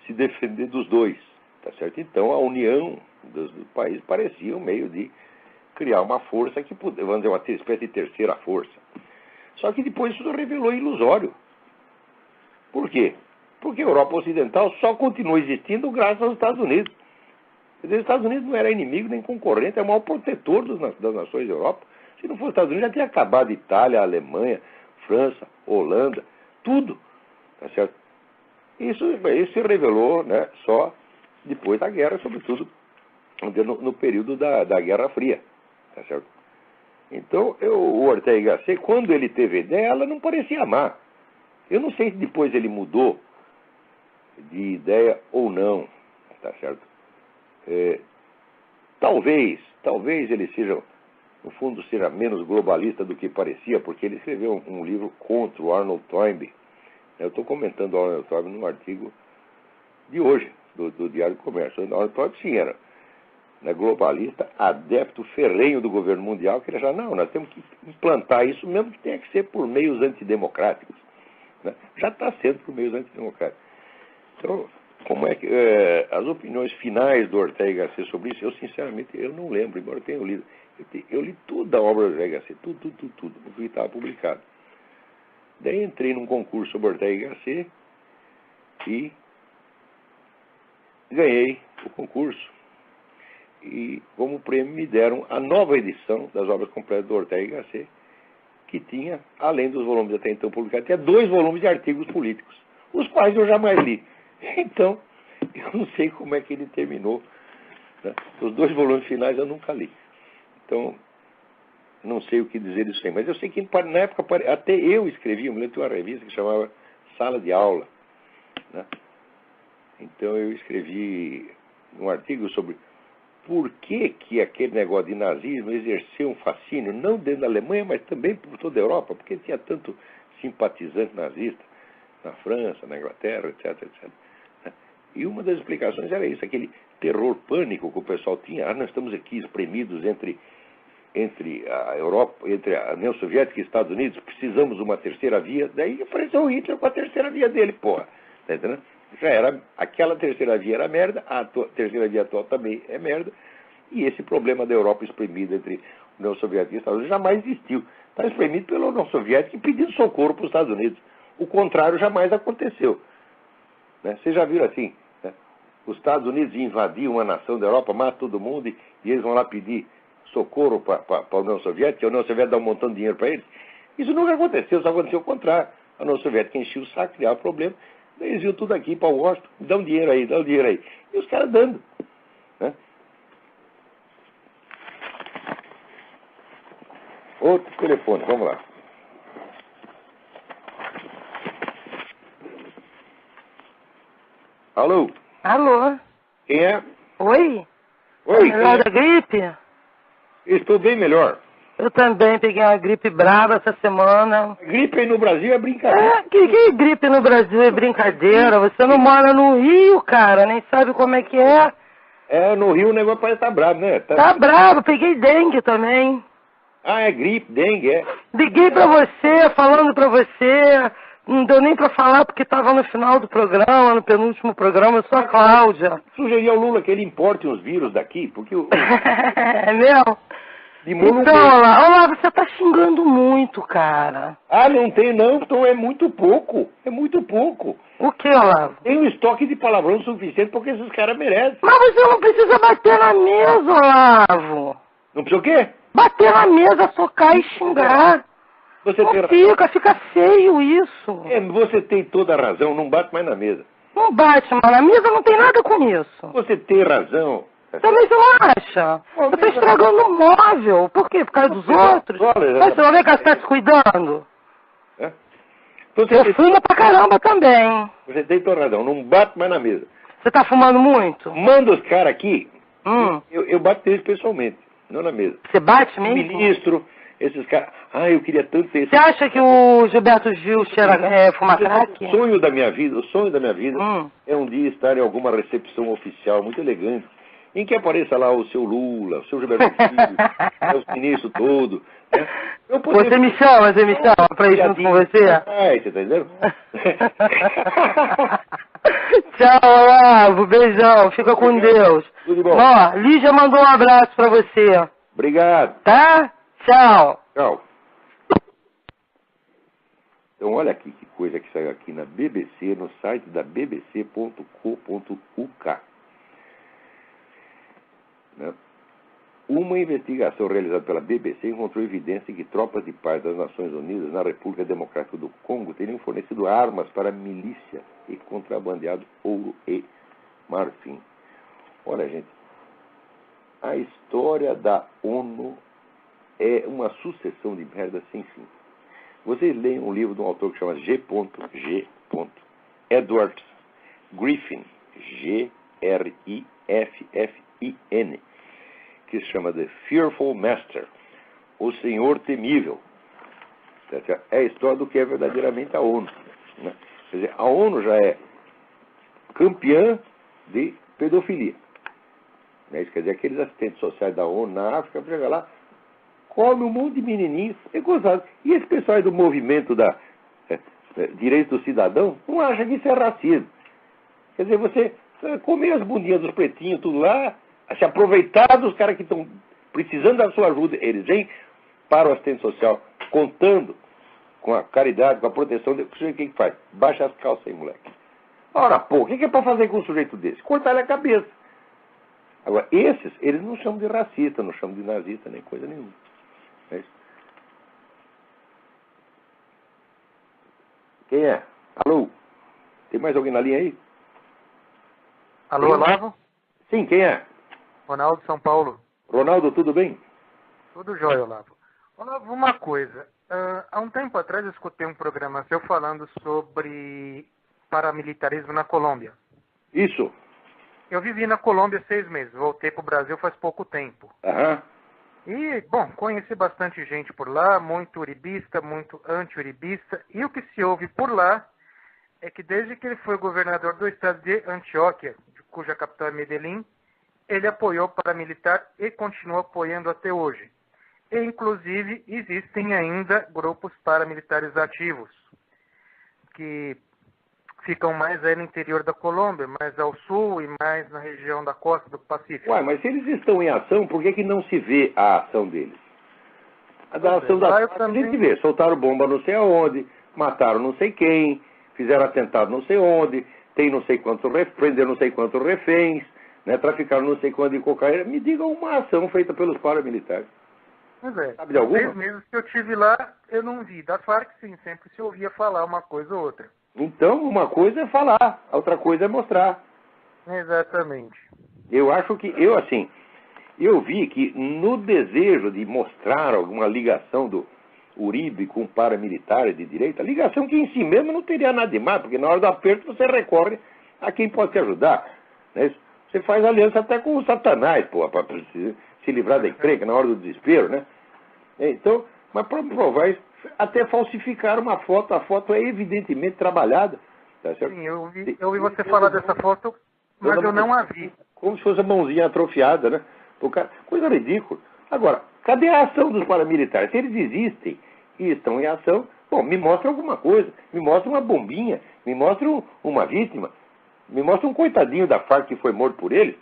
se defender dos dois, tá certo? Então a união dos países parecia um meio de criar uma força que pudesse, vamos dizer, uma espécie de terceira força. Só que depois isso revelou ilusório. Por quê? Porque a Europa Ocidental só continua existindo graças aos Estados Unidos. Quer dizer, os Estados Unidos não era inimigo nem concorrente, é o maior protetor das nações da Europa. Se não fosse os Estados Unidos, já tinha acabado Itália, Alemanha, França, Holanda, tudo. Tá certo? Isso se revelou, né, só depois da guerra, sobretudo no período da Guerra Fria. Tá certo? Então, o Ortega Gasset, quando ele teve ideia, ela não parecia má. Eu não sei se depois ele mudou de ideia ou não. Tá certo? Talvez ele seja, no fundo, seja menos globalista do que parecia, porque ele escreveu um livro contra o Arnold Toynbee. Eu estou comentando o Arnold Toynbee num artigo de hoje, do Diário do Comércio. O Arnold Toynbee, sim, era globalista, adepto ferrenho do governo mundial, que ele já, não, nós temos que implantar isso, mesmo que tenha que ser por meios antidemocráticos. Né? Já está sendo por meios antidemocráticos. Então, como é que as opiniões finais do Ortega Gasset sobre isso, eu sinceramente eu não lembro, embora eu tenha lido. Eu li toda a obra do Ortega Gasset, tudo, o que estava publicado. Daí entrei num concurso sobre Ortega Gasset e ganhei o concurso. E como prêmio me deram a nova edição das obras completas do Ortega Gasset, que tinha, além dos volumes até então publicados, tinha 2 volumes de artigos políticos, os quais eu jamais li. Então, eu não sei como é que ele terminou né? Os 2 volumes finais eu nunca li. Então, não sei o que dizer disso aí. Mas eu sei que na época até eu escrevi, eu me lembro de uma revista que chamava Sala de Aula, né? Então eu escrevi um artigo sobre por que aquele negócio de nazismo exerceu um fascínio, não dentro da Alemanha, mas também por toda a Europa, porque tinha tanto simpatizante nazista na França, na Inglaterra, etc, etc. E uma das explicações era isso, aquele terror pânico que o pessoal tinha. Nós estamos aqui espremidos entre a Europa, entre a União Soviética e Estados Unidos, precisamos de uma terceira via. Daí apareceu o Hitler com a terceira via dele, porra. Tá entendendo? Já era, aquela terceira via era merda, a terceira via atual também é merda, e esse problema da Europa espremida entre a União Soviética e Estados Unidos jamais existiu. Está espremido pela União Soviética e pedindo socorro para os Estados Unidos. O contrário jamais aconteceu. Né? Vocês já viram assim, né? Os Estados Unidos invadiam uma nação da Europa, matam todo mundo e eles vão lá pedir socorro para a União Soviética, e a União Soviética dá um montão de dinheiro para eles. Isso nunca aconteceu, só aconteceu o contrário. A União Soviética enchia o saco, criava problema. Eles iam tudo aqui para Washington, dá um dinheiro aí, dá um dinheiro aí. E os caras dando. Né? Outro telefone, vamos lá. Alô? Alô? Quem é? Oi? Oi, Melhor da quem é? gripe? Estou bem melhor. Eu também peguei uma gripe brava essa semana. A gripe aí no Brasil é brincadeira. É, que gripe no Brasil é brincadeira? Você não mora no Rio, cara, nem sabe como é que é. É, no Rio o negócio parece estar bravo, né? Tá bravo, peguei dengue também. Ah, é gripe, dengue, é. Liguei pra você, falando pra você. Não deu nem pra falar porque tava no final do programa, no penúltimo programa, eu sou a Cláudia. Sugeri ao Lula que ele importe uns vírus daqui, porque o... É mesmo? Então, olá, você tá xingando muito, cara. Ah, não tem não, então é muito pouco. É muito pouco. O que, Olavo? Tem um estoque de palavrão suficiente porque esses caras merecem. Mas você não precisa bater na mesa, Olavo. Não precisa o quê? Bater na mesa, socar e xingar. Você Não tem fica feio isso. É, você tem toda a razão, não bate mais na mesa. Não bate, mas na mesa não tem nada com isso. Você tem razão. Também você não acha? Você tá estragando o móvel. Por quê? Por causa dos outros? Mas você não vê que ela está se cuidando? É? Então, Eu fumo pra caramba também. Você tem toda a razão, não bate mais na mesa. Você tá fumando muito? Manda os caras aqui, Hum. eu bato neles pessoalmente, não na mesa. Você bate O mesmo? ministro, esses caras. Ah, eu queria tanto ter esse. Você acha que o Gilberto Gil fuma crack? O sonho da minha vida Hum. é um dia estar em alguma recepção oficial muito elegante, em que apareça lá o seu Lula, o seu Gilberto Gil, o ministro todo. Né? Você me chama pra ir junto com você? Ai, você tá entendendo? Tchau, Olavo, beijão, fica com Deus. Tudo bom. Ó, Lígia mandou um abraço pra você, Obrigado. tá? Tchau. Tchau. Então olha aqui que coisa que saiu aqui na BBC, no site da bbc.co.uk. Né? Uma investigação realizada pela BBC encontrou evidência de que tropas de paz das Nações Unidas na República Democrática do Congo teriam fornecido armas para a milícia e contrabandeado ouro e marfim. Olha, gente, a história da ONU é uma sucessão de merda sem fim. Vocês leem um livro de um autor que chama G.G. Edward Griffin, Griffin, que se chama The Fearful Master, o Senhor Temível. É a história do que é verdadeiramente a ONU. Né? Quer dizer, a ONU já é campeã de pedofilia. Né? Isso quer dizer, aqueles assistentes sociais da ONU na África, chega lá, come um monte de menininhos, é gozado. E esse pessoal aí do movimento da direito do cidadão não acha que isso é racismo. Quer dizer, você comer as bundinhas dos pretinhos, tudo lá, se aproveitar dos caras que estão precisando da sua ajuda, eles vêm para o assistente social, contando com a caridade, com a proteção. O sujeito o que faz? Baixa as calças aí, moleque. Ora, pô, o que é para fazer com um sujeito desse? Cortar-lhe a cabeça. Agora, esses, eles não chamam de racista, não chamam de nazista, nem coisa nenhuma. É isso. Quem é? Alô? Tem mais alguém na linha aí? Alô, Olavo? Sim, quem é? Ronaldo, São Paulo. Ronaldo, tudo bem? Tudo jóia, Olavo. Olavo, uma coisa. Há um tempo atrás eu escutei um programa seu falando sobre paramilitarismo na Colômbia. Isso. Eu vivi na Colômbia 6 meses, voltei para o Brasil faz pouco tempo. Aham. E, bom, conheci bastante gente por lá, muito uribista, muito anti-uribista. E o que se ouve por lá é que desde que ele foi governador do estado de Antioquia, cuja capital é Medellín, ele apoiou o paramilitar e continua apoiando até hoje. E, inclusive, existem ainda grupos paramilitares ativos, que ficam mais aí no interior da Colômbia, mais ao sul e mais na região da costa do Pacífico. Uai, mas se eles estão em ação, por que não se vê a ação deles? A da ação da a gente vê, soltaram bomba não sei aonde, mataram não sei quem, fizeram atentado não sei onde, tem não sei quantos prenderam não sei quantos reféns, né, traficaram não sei quanto de cocaína. Me diga uma ação feita pelos paramilitares. Pois é, sabe de alguma? 6 meses que eu tive lá, eu não vi. Da Farc, sim, sempre se ouvia falar uma coisa ou outra. Então, uma coisa é falar, a outra coisa é mostrar. Exatamente. Eu acho que, eu vi que no desejo de mostrar alguma ligação do Uribe com paramilitares de direita, ligação que em si mesmo não teria nada de mais, porque na hora do aperto você recorre a quem pode te ajudar. Né? Você faz aliança até com o Satanás, para se livrar da encrenca na hora do desespero, né? Então, mas para provar isso, até falsificar uma foto, a foto é evidentemente trabalhada. Tá certo? Sim, eu ouvi você falar dessa foto, mas eu não a vi. Como se fosse a mãozinha atrofiada, né? Coisa ridícula. Agora, cadê a ação dos paramilitares? Se eles existem e estão em ação, bom, me mostra alguma coisa, me mostra uma bombinha, me mostra uma vítima, me mostra um coitadinho da Farc que foi morto por eles,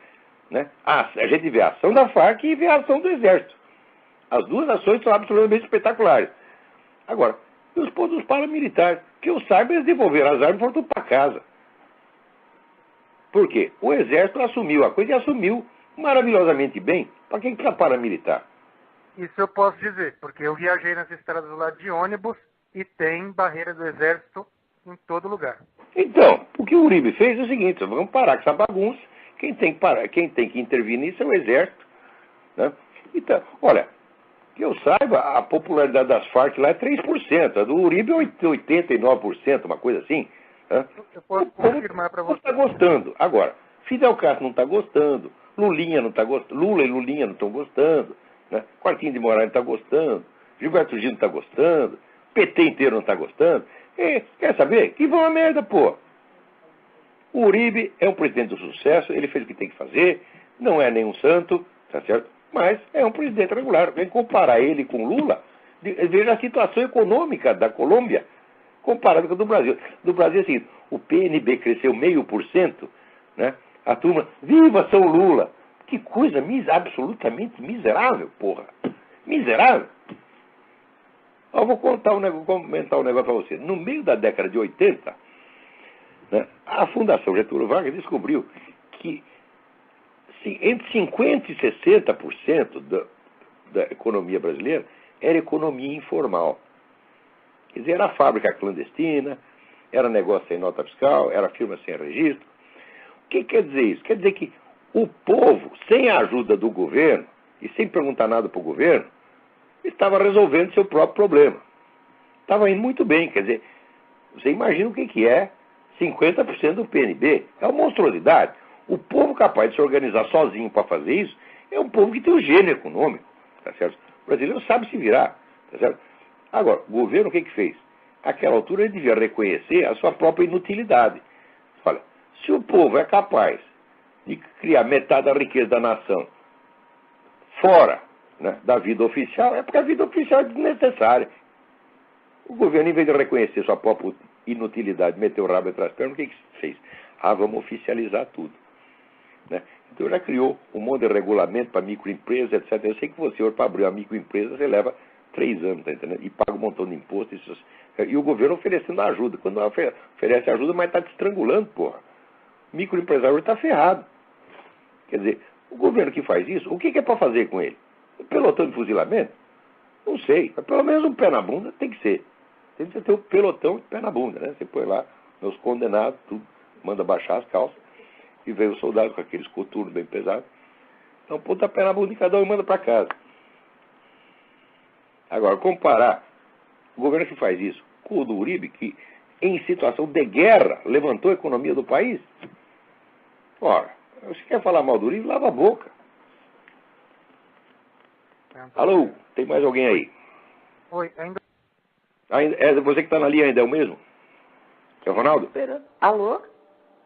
né? A gente vê a ação da Farc e vê a ação do Exército. As duas ações são absolutamente espetaculares. Agora, e os pontos paramilitares? Que eu saiba, eles devolveram as armas e foram tudo para casa. Por quê? O Exército assumiu a coisa e assumiu maravilhosamente bem. Para quem precisa paramilitar? Isso eu posso dizer, porque eu viajei nas estradas lá de ônibus e tem barreira do Exército em todo lugar. Então, o que o Uribe fez é o seguinte: vamos parar com essa bagunça. Quem tem que intervir nisso é o Exército. Né? Então, olha, que eu saiba, a popularidade das Farc lá é 3%, a do Uribe é 89%, uma coisa assim. Né? Eu posso confirmar para você. Não está gostando. Agora, Fidel Castro não está gostando, Lulinha não está gostando, Lula e Lulinha não estão gostando, né? Quartinho de Moraes não está gostando, Gilberto Gil não está gostando, PT inteiro não está gostando. Quer saber? Que vão a merda, pô. O Uribe é um presidente do sucesso, ele fez o que tem que fazer, não é nenhum santo, tá certo? Mas é um presidente regular. Vem comparar ele com Lula, veja a situação econômica da Colômbia comparada com a do Brasil. Do Brasil, assim, o PNB cresceu 0,5%, né? A turma, viva São Lula! Que coisa absolutamente miserável, porra! Miserável! Eu vou comentar um negócio para você. No meio da década de 80, né, a Fundação Getúlio Vargas descobriu que entre 50% e 60% da economia brasileira era economia informal. Quer dizer, era fábrica clandestina, era negócio sem nota fiscal, era firma sem registro. O que quer dizer isso? Quer dizer que o povo, sem a ajuda do governo e sem perguntar nada para o governo, estava resolvendo seu próprio problema. Estava indo muito bem. Quer dizer, você imagina o que é 50% do PNB. É uma monstruosidade. O povo capaz de se organizar sozinho para fazer isso é um povo que tem um gênio econômico. Tá certo? O brasileiro sabe se virar. Tá certo? Agora, o governo o que fez? Àquela altura ele devia reconhecer a sua própria inutilidade. Olha, se o povo é capaz de criar metade da riqueza da nação fora, né, da vida oficial, é porque a vida oficial é desnecessária. O governo, em vez de reconhecer sua própria inutilidade, meter o rabo entre as pernas, o que fez? Vamos oficializar tudo. Né? Então já criou um monte de regulamento para microempresas, etc. Eu sei que você, hoje, para abrir uma microempresa, você leva 3 anos, tá entendendo? E paga um montão de imposto. E o governo oferecendo ajuda. Quando oferece ajuda, mas está te estrangulando, porra. O microempresário está ferrado. Quer dizer, o governo que faz isso, o que é para fazer com ele? Um pelotão de fuzilamento? Não sei. Mas pelo menos um pé na bunda tem que ser. Tem que ter um pelotão de pé na bunda, né? Você põe lá meus condenados, tudo, manda baixar as calças, e vem o soldado com aqueles coturnos bem pesados. Dá um pontapé na bunda de cada um e manda para casa. Agora, comparar o governo que faz isso com o do Uribe, que em situação de guerra levantou a economia do país. Ora, você quer falar mal do Uribe? Lava a boca. Alô, tem mais alguém aí? Oi, ainda. É você que está na linha ainda, é o mesmo? É o Ronaldo? Alô?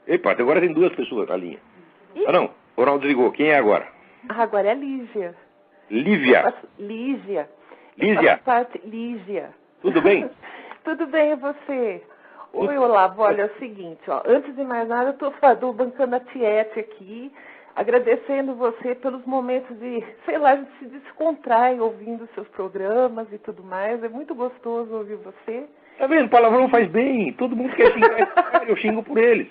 Epa, agora tem duas pessoas na linha. Ah, não, o Ronaldo desligou. Quem é agora? Agora é a Lígia. Lívia. Lígia. Lígia. Lígia. Tudo bem? Tudo bem, e você? Oi, Olavo, olha, é o seguinte, ó, antes de mais nada, eu estou bancando a Tiete aqui, agradecendo você pelos momentos de, sei lá, a gente se descontrai ouvindo seus programas e tudo mais, é muito gostoso ouvir você. Tá vendo? Palavrão faz bem, todo mundo quer xingar, eu xingo por eles.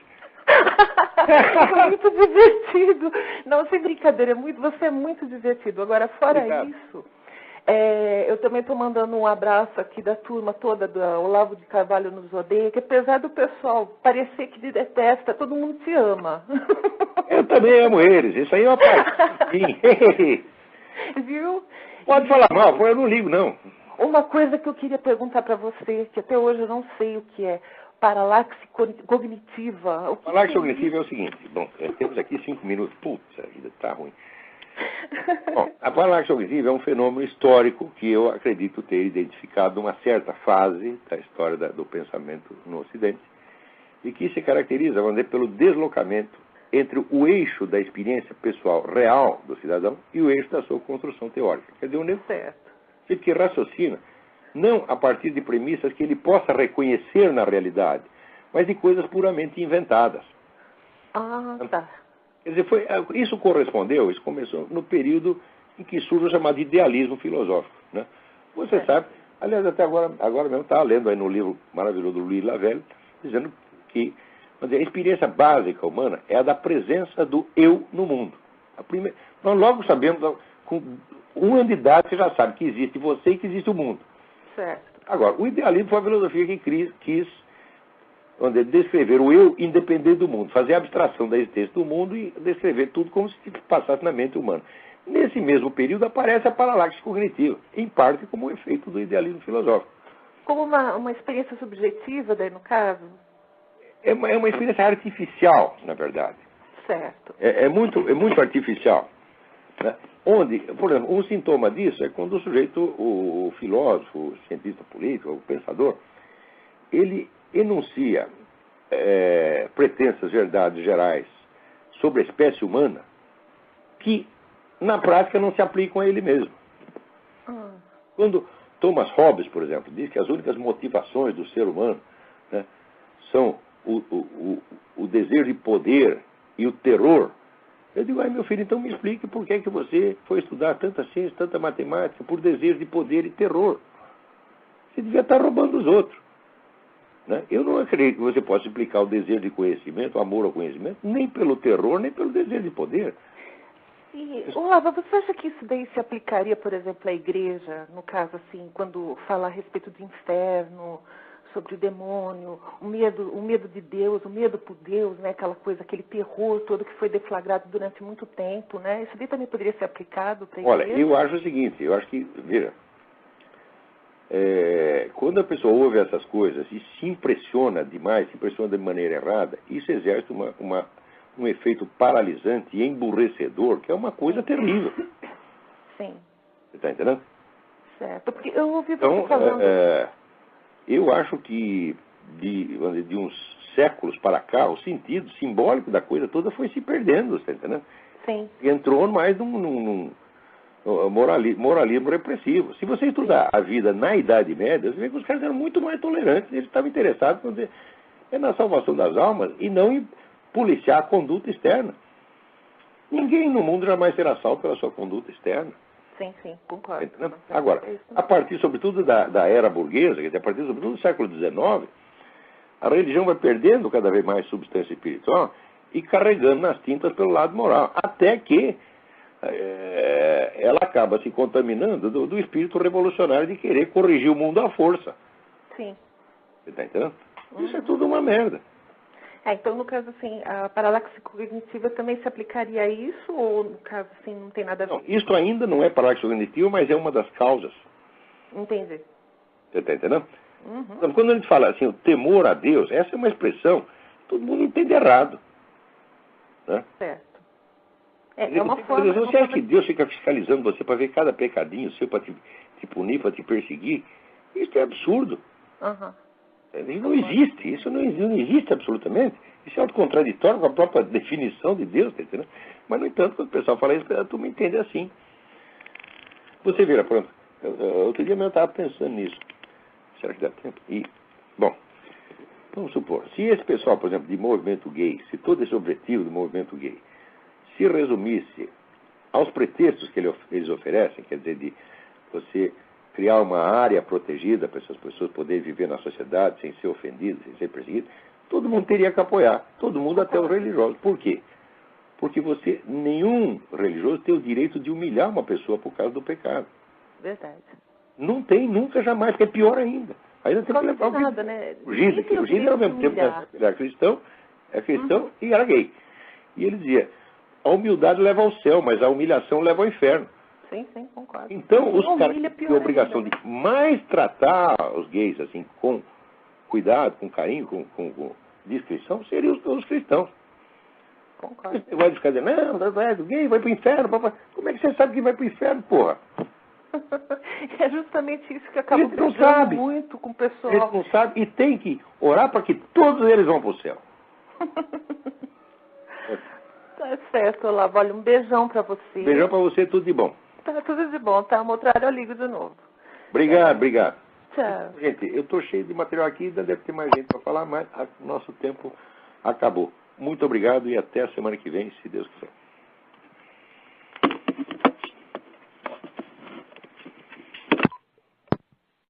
Foi muito divertido. Não, sem brincadeira, você é muito divertido. Agora, fora Obrigado. isso, eu também estou mandando um abraço aqui da turma toda do Olavo de Carvalho nos odeia, que apesar do pessoal parecer que te detesta, todo mundo te ama. Eu também amo eles, isso aí é uma parte. Sim. Viu? Pode falar mal, eu não ligo, não. Uma coisa que eu queria perguntar para você, que até hoje eu não sei o que é, paralaxe cognitiva. Paralaxe cognitiva é o seguinte, bom, temos aqui 5 minutos, putz, a vida está ruim. Bom, a paralaxe cognitiva é um fenômeno histórico que eu acredito ter identificado numa certa fase da história do pensamento no Ocidente e que se caracteriza, vamos dizer, pelo deslocamento entre o eixo da experiência pessoal real do cidadão e o eixo da sua construção teórica. Quer dizer, o nego que raciocina não a partir de premissas que ele possa reconhecer na realidade, mas de coisas puramente inventadas. Ah, tá. Quer dizer, isso começou no período em que surge o chamado idealismo filosófico. Né? Você sabe, aliás, até agora mesmo estava lendo aí no livro maravilhoso do Louis Lavelle, dizendo que a experiência básica humana é a da presença do eu no mundo. Nós logo sabemos, com 1 ano de idade, você já sabe que existe você e que existe o mundo. Certo. Agora, o idealismo foi a filosofia que quis descrever o eu independente do mundo, fazer a abstração da existência do mundo e descrever tudo como se passasse na mente humana. Nesse mesmo período aparece a paralaxe cognitiva, em parte como um efeito do idealismo filosófico. Como uma experiência subjetiva, daí no caso? É uma experiência artificial, na verdade. Certo. É muito artificial. Né? Onde, por exemplo, um sintoma disso é quando o sujeito, o filósofo, o cientista político, o pensador, ele enuncia pretensas verdades gerais sobre a espécie humana que, na prática, não se aplicam a ele mesmo. Quando Thomas Hobbes, por exemplo, diz que as únicas motivações do ser humano, né, são o desejo de poder e o terror, eu digo, meu filho, então me explique por que você foi estudar tanta ciência, tanta matemática, por desejo de poder e terror. Você devia estar roubando os outros. Né? Eu não acredito que você possa explicar o desejo de conhecimento, o amor ao conhecimento, nem pelo terror, nem pelo desejo de poder. E, Olavo, você acha que isso daí se aplicaria, por exemplo, à igreja, no caso, assim, quando fala a respeito do inferno, sobre o demônio, o medo de Deus, o medo por Deus, né, aquela coisa, aquele terror todo que foi deflagrado durante muito tempo, né? Isso daí também poderia ser aplicado para a igreja? Olha, eu acho o seguinte, eu acho que, veja, quando a pessoa ouve essas coisas e se impressiona demais, se impressiona de maneira errada, isso exerce um efeito paralisante e emburrecedor, que é uma coisa terrível. Sim. Você está entendendo? Certo, porque eu ouvi você falando... eu acho que de uns séculos para cá, o sentido simbólico da coisa toda foi se perdendo, você está entendendo? Sim. E entrou mais num moralismo repressivo. Se você estudar a vida na Idade Média, você vê que os caras eram muito mais tolerantes, eles estavam interessados na salvação das almas e não em policiar a conduta externa. Ninguém no mundo jamais será salvo pela sua conduta externa. Sim, concordo. Agora, a partir, sobretudo, da era burguesa, quer dizer, a partir, sobretudo, do século XIX, a religião vai perdendo cada vez mais substância espiritual e carregando nas tintas pelo lado moral, até que ela acaba se contaminando do espírito revolucionário de querer corrigir o mundo à força. Sim. Você está entendendo? Isso é tudo uma merda. Então, no caso, assim, a paralaxe cognitiva também se aplicaria a isso, ou, no caso, assim, não tem nada a ver? Não, isto ainda não é paralaxe cognitiva, mas é uma das causas. Entendi. Você está entendendo? Uhum. Então, quando a gente fala assim, o temor a Deus, essa é uma expressão que todo mundo entende errado. Né? Certo. É uma forma... Você acha que Deus fica fiscalizando você para ver cada pecadinho seu, para te punir, para te perseguir? Isso é absurdo. Uhum. Isso não existe. Isso não existe absolutamente. Isso é autocontraditório com a própria definição de Deus. Tá entendendo? Mas, no entanto, quando o pessoal fala isso, tu me entende assim. Você vira, pronto. Outro dia eu estava pensando nisso. Será que dá tempo? Bom, vamos supor, se esse pessoal, por exemplo, de movimento gay, se todo esse objetivo do movimento gay se resumisse aos pretextos que eles oferecem, quer dizer, de você criar uma área protegida para essas pessoas poderem viver na sociedade sem ser ofendidas, sem ser perseguidas, todo mundo teria que apoiar, todo mundo, até os religiosos. Por quê? Porque nenhum religioso tem o direito de humilhar uma pessoa por causa do pecado. Verdade. Não tem, nunca, jamais, porque é pior ainda. Ainda tem que levar nada, né? o Gide era ao mesmo tempo, ele era cristão e era gay. E ele dizia, a humildade leva ao céu, mas a humilhação leva ao inferno. Sim, concordo. Então, os caras têm a obrigação ainda, né? de mais tratar os gays assim, com cuidado, com carinho, com discrição, seriam os cristãos. Concordo. Você vai ficar dizendo, não, o gay vai para o inferno. Como é que você sabe que vai para o inferno, porra? É justamente isso que acaba Eles não sabem. muito com o pessoal. Eles não sabem e tem que orar para que todos eles vão para o céu. Tá certo, Olavo. Olha, um beijão para você. Beijão para você, tudo de bom. Tá tudo de bom, tá? Uma outra hora eu ligo de novo. Obrigado. Tchau. Gente, eu estou cheio de material aqui, ainda deve ter mais gente para falar, mas nosso tempo acabou. Muito obrigado e até a semana que vem, se Deus quiser.